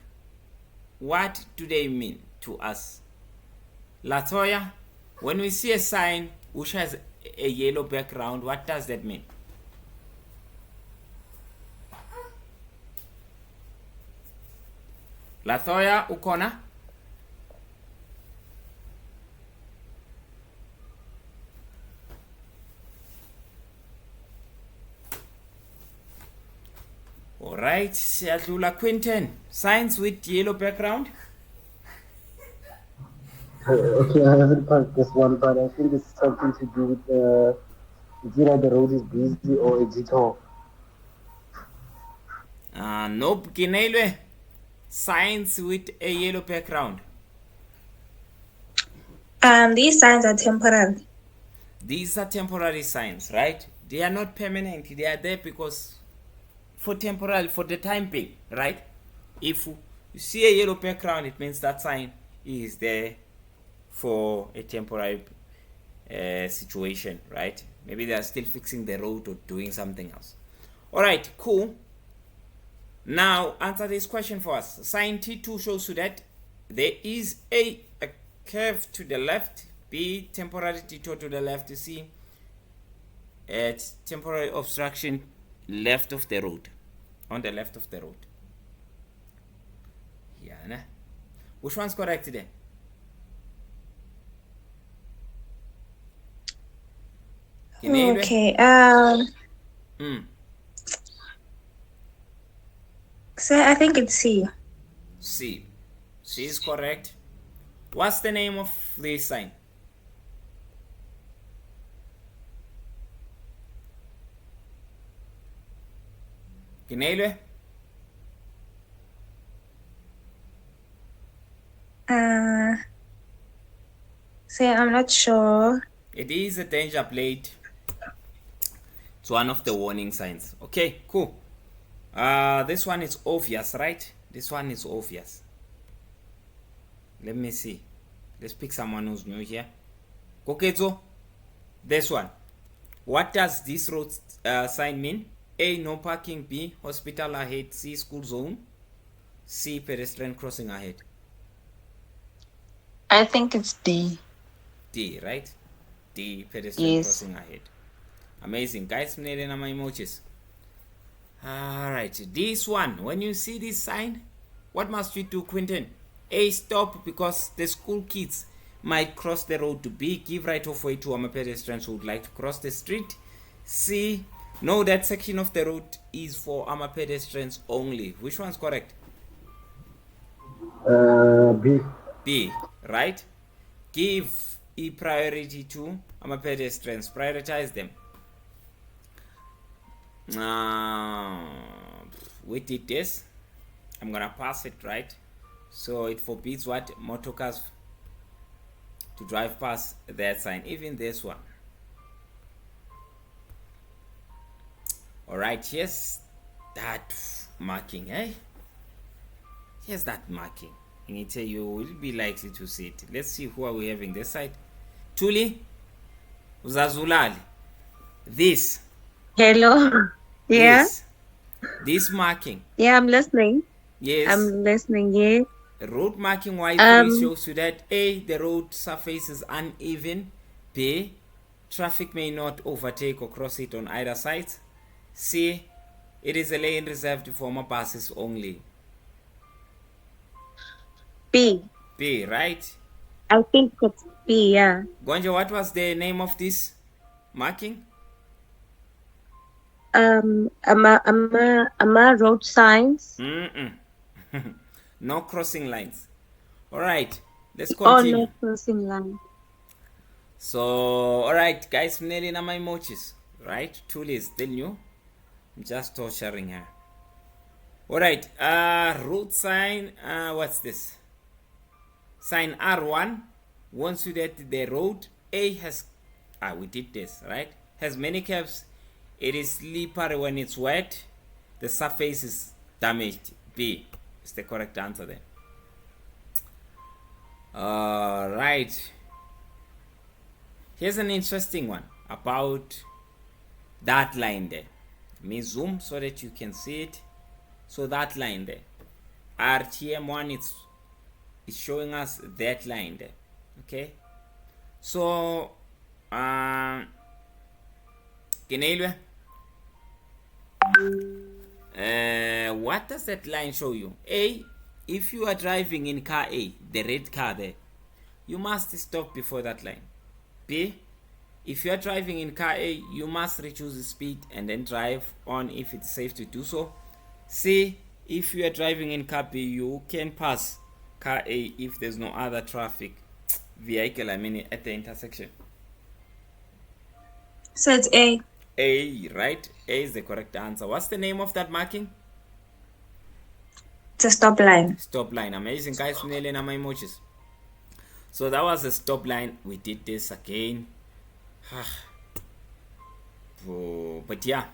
What do they mean to us? Latoya, when we see a sign which has a yellow background, what does that mean? Latoya Ukona? Alright, Siadlula Quinton. Signs with yellow background? Okay, I haven't passed this one, but I think it's something to do with it's either the road is busy or a detour. Nope, Ginelwe. Signs with a yellow background. These signs are temporary. These are temporary signs, right? They are not permanent. They are there because for temporary, for the time being, right? If you see a yellow background, it means that sign is there for a temporary situation, right? Maybe they are still fixing the road or doing something else. All right, cool. Now answer this question for us. Sign T2 shows you that there is a curve to the left, B, temporary detour to the left, C, temporary obstruction left of the road, on the left of the road. Yeah, nah. Which one's correct there? Kinelwe? Okay. So I think it's C. C. C is correct. What's the name of this sign? Kinelwe? Say I'm not sure. It is a danger plate. It's one of the warning signs. Okay, cool. This one is obvious, right? This one is obvious. Let me see. Let's pick someone who's new here. Kokezo, this one. What does this road sign mean? A, no parking. B, hospital ahead. C, school zone. C, pedestrian crossing ahead. I think it's D. D, right? D, pedestrian Yes. crossing ahead. Amazing. Guys, mnele na my emojis. Alright, this one. When you see this sign, what must you do, Quinton? A, stop because the school kids might cross the road. To B, give right of way to pedestrians who would like to cross the street. C, no, that section of the road is for pedestrians only. Which one's correct? B. B, right? Give a priority to pedestrians. Prioritize them. We did this. I'm gonna pass it, right? So it forbids what? Motor cars to drive past that sign. Even this one. Alright, here's that marking, eh? Here's that marking. And it you will be likely to see it. Let's see who are we having this side. Tuli Uzazulali. This. Hello. Yeah. This marking. Yeah, I'm listening. Yes. I'm listening. Yeah. Road marking wise shows you that A, the road surface is uneven. B, traffic may not overtake or cross it on either side. C, it is a lane reserved for buses only. B. B, right? I think it's B. Yeah. Gonja, what was the name of this marking? Ama road signs. No crossing lines. All right, let's Oh, continue. no crossing line. So, all right, guys, mneli na my emojis, right? Tool is still new. I'm just torturing her. All right, road sign. What's this? Sign R1 once you get the road. A has, we did this, right? Has many curves. It is slippery when it's wet. The surface is damaged. B is the correct answer there. Right. Here's an interesting one about that line there. Let me zoom so that you can see it. So that line there, RTM1, it's showing us that line there. Okay. So, what does that line show you? A, if you are driving in car A, the red car there, you must stop before that line. B, if you are driving in car A, you must reduce the speed and then drive on if it's safe to do so. C, if you are driving in car B, you can pass car A if there's no other traffic vehicle, at the intersection. So it's A. A, right? A is the correct answer. What's the name of that marking? It's a stop line. Stop line. Amazing, guys. My emojis. So that was a stop line. We did this again. But yeah,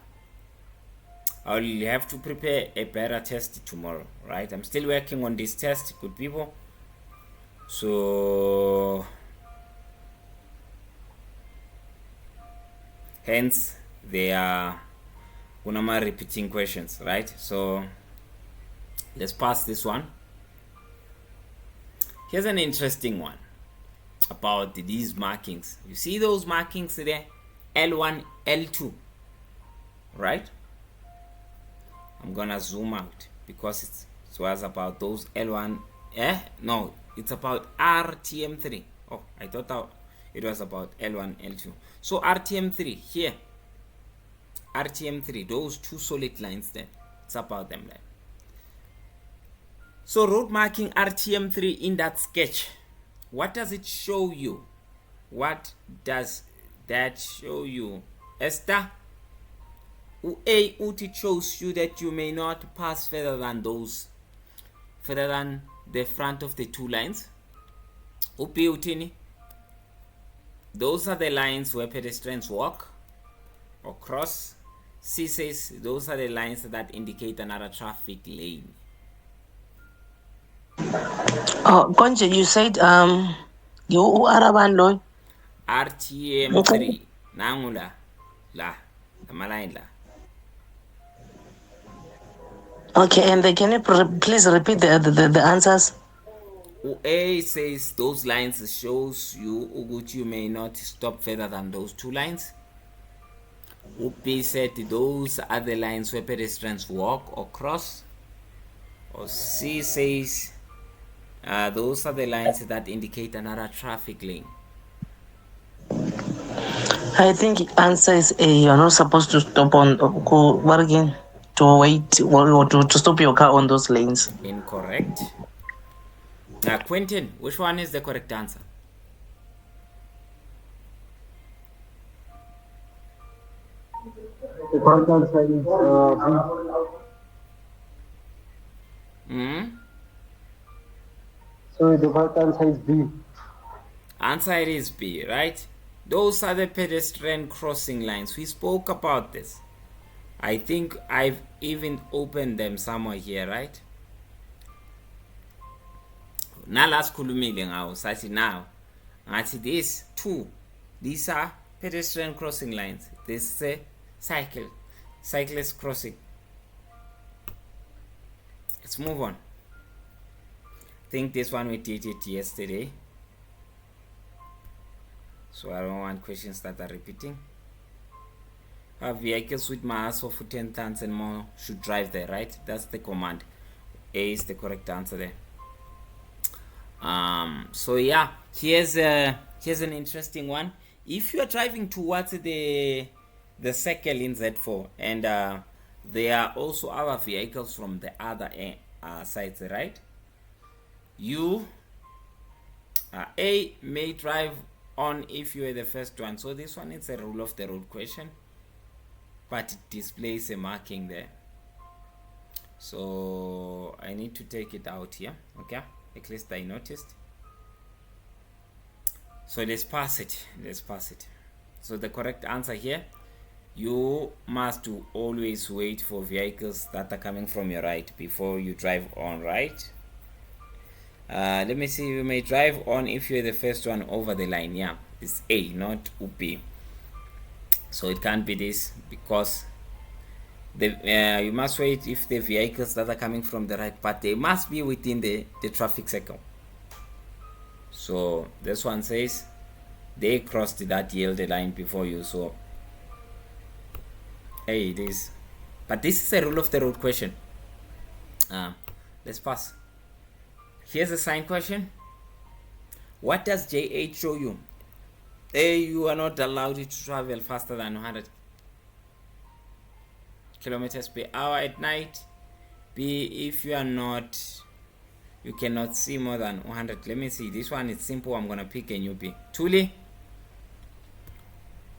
I'll have to prepare a better test tomorrow, right? I'm still working on this test, good people. So hence they are unama repeating questions, right? So let's pass this one. Here's an interesting one about these markings. You see those markings there? L1, L2, right? I'm gonna zoom out because it was about those L1. No, it's about RTM3. Oh, I thought it was about L1, L2. So RTM3 here, RTM3, those two solid lines there, it's about them there. So road marking RTM3 in that sketch, what does it show you? What does that show you? Esther, A uti shows you that you may not pass further than the front of the two lines. B utini, those are the lines where pedestrians walk or cross. C says those are the lines that indicate another traffic lane. Oh, Konje, you said you Arabando. RTM3 nangula la line la. Okay, and then can you please repeat the answers? A says those lines shows you Ugut you may not stop further than those two lines. B said those are the lines where pedestrians walk or cross. Or C says those are the lines that indicate another traffic lane. I think answer is A. You're not supposed to stop on bargain to wait or to stop your car on those lanes. Incorrect. Now, Quentin, which one is the correct answer? The correct answer is B. So the correct answer is B. Answer is B, right? Those are the pedestrian crossing lines. We spoke about this. I think I've even opened them somewhere here, right? Now last khulumile ngawo sathi now ngathi these two, these are pedestrian crossing lines. This is a cyclist crossing. Let's move on. I think this one we did it yesterday, so I don't want questions that are repeating. Vehicles with mass of 10 tons and more should drive there, right? That's the command. A is the correct answer there. So yeah, here's an interesting one. If you are driving towards the circle in Z4 and there are also other vehicles from the other sides, right? You A may drive on if you are the first one. So this one is a rule of the road question, but it displays a marking there. So I need to take it out here. Okay, at least I noticed. So let's pass it. So the correct answer here, you must always wait for vehicles that are coming from your right before you drive on, right? Let me see. You may drive on if you're the first one over the line. Yeah, it's A, not B. So it can't be this, because you must wait if the vehicles that are coming from the right, but they must be within the traffic circle. So this one says they crossed that yellow line before you. So A it is, but this is a rule of the road question. Let's pass. Here's a sign question. What does J8 show you? A, you are not allowed to travel faster than 100 kilometers per hour at night. B, if you are not, you cannot see more than 100. Let me see. This one is simple. I'm gonna pick a new B. Tuli,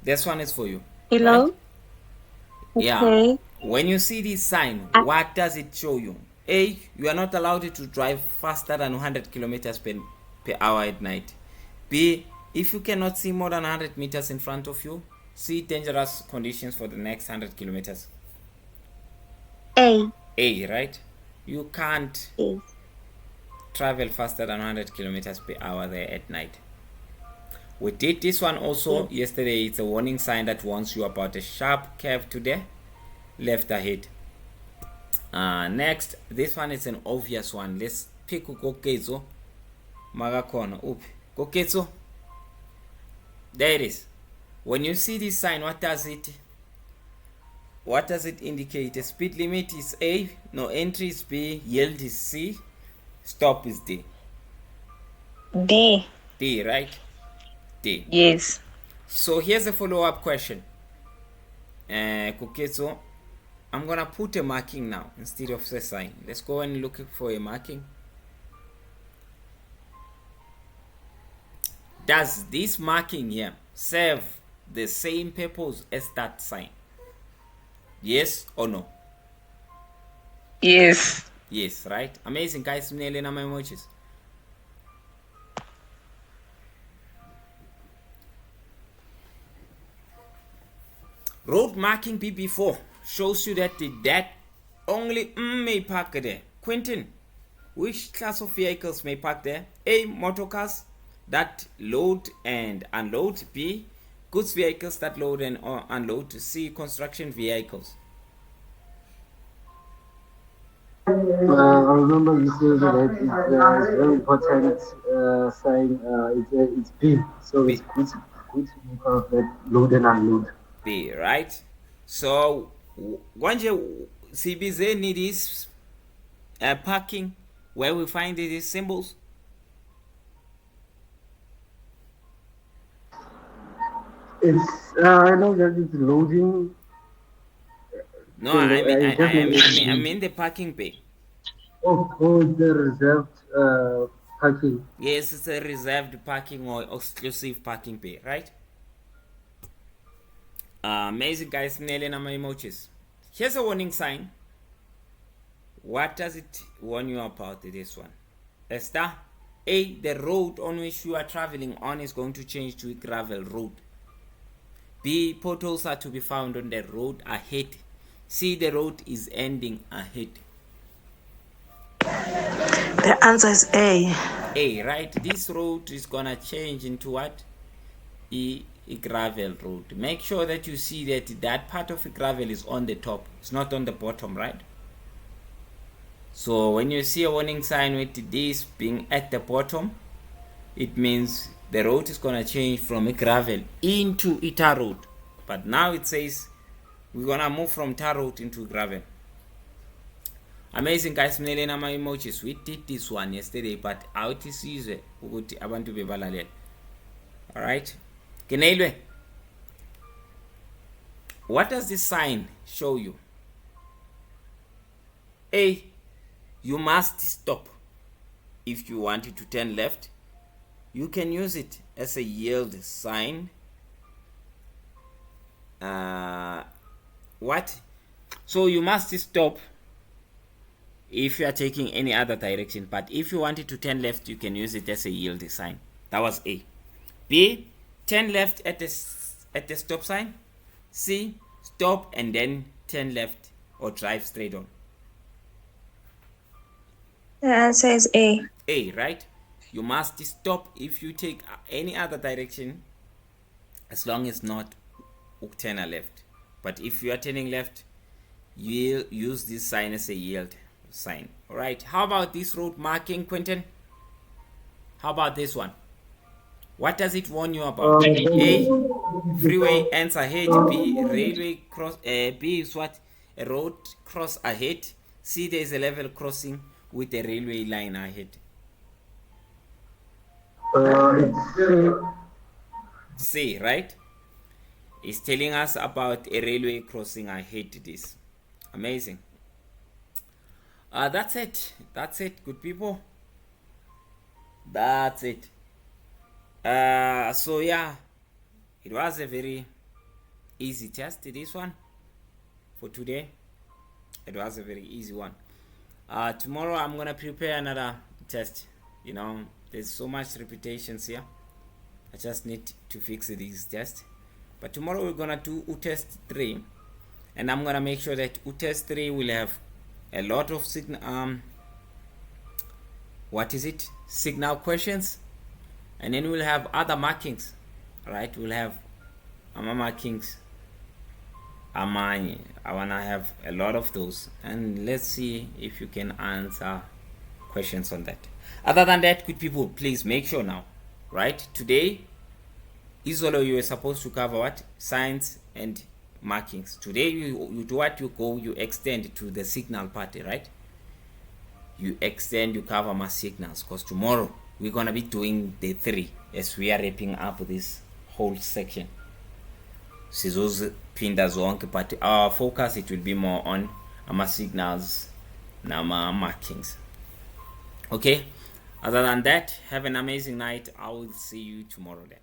this one is for you. Hello? Right? Yeah. Okay. When you see this sign, what does it show you? A, you are not allowed to drive faster than 100 kilometers per hour at night. B, if you cannot see more than 100 meters in front of you. C, dangerous conditions for the next 100 kilometers. A. A, right? You can't A. travel faster than 100 kilometers per hour there at night. We did this one also yesterday. It's a warning sign that warns you about a sharp curve to the left ahead. Next, this one is an obvious one. Let's pick Kokezo. Magakona. Kokezo. There it is. When you see this sign, what does it indicate? A speed limit is A, no entry is B, yield is C, stop is D. D. D, right? D. Yes. So here's a follow-up question. Kuketso, I'm gonna put a marking now instead of the sign. Let's go and look for a marking. Does this marking here serve the same purpose as that sign? Yes or no? Yes. Yes, right? Amazing, guys. Nearly my emojis. Road marking BB4 shows you that that only may park there. Quentin, which class of vehicles may park there? A. Motorcars that load and unload. B. Goods vehicles that load and unload. C. Construction vehicles. I remember you said that it's very important sign. It's B, so it's goods vehicles that load and unload. B, right? So, Gwanje CBZ need is parking where we find these symbols. It's I know that it's loading. No, So, I mean the parking bay. Oh, the reserved parking. Yes, it's a reserved parking or exclusive parking bay, right? Amazing, guys. Nearly my emojis. Here's a warning sign. What does it warn you about this one? Esther, A. The road on which you are traveling on is going to change to a gravel road. B. Potholes are to be found on the road ahead. C. The road is ending ahead. The answer is A. A, right? This road is gonna change into what? A gravel road. Make sure that you see that that part of the gravel is on the top. It's not on the bottom, right? So when you see a warning sign with this being at the bottom, it means the road is gonna change from a gravel into a tar road. But now it says we're gonna move from tar road into gravel. Amazing, guys. Mnele na my emojis. We did this one yesterday, but out is easy. Ukuthi abantu bebalalele. All right. Kenelwe. What does this sign show you? A. You must stop. If you wanted to turn left, you can use it as a yield sign. What? So you must stop if you are taking any other direction, but if you wanted to turn left, you can use it as a yield sign. That was A. B. Turn left at the stop sign. C. Stop and then turn left or drive straight on. The answer is A. A, right? You must stop if you take any other direction, as long as not turn left. But if you are turning left, you will use this sign as a yield sign. All right. How about this road marking, Quentin? How about this one? What does it warn you about? A. Freeway ends ahead. B. Railway cross. B is what? A road cross ahead. C. There is a level crossing with a railway line ahead. C, right? It's telling us about a railway crossing ahead. This amazing. That's it. That's it, good people. That's it. So yeah, it was a very easy test, this one for today. It was a very easy one. Tomorrow I'm gonna prepare another test. You know, there's so much repetitions here. I just need to fix these tests. But tomorrow we're gonna do test 3, and I'm gonna make sure that test 3 will have a lot of signal questions, and then we'll have other markings. Right, we'll have markings. I wanna have a lot of those, and let's see if you can answer questions on that. Other than that, good people, please make sure now, right? Today, Isolo, you were supposed to cover what? Science and markings. Today, you do what? You extend to the signal part, right? You cover my signals, because tomorrow we're gonna be doing the 3 as we are wrapping up this whole section. Sizoziphinda zonke, but our focus, it will be more on signals nama markings. Okay, other than that, have an amazing night. I will see you tomorrow then.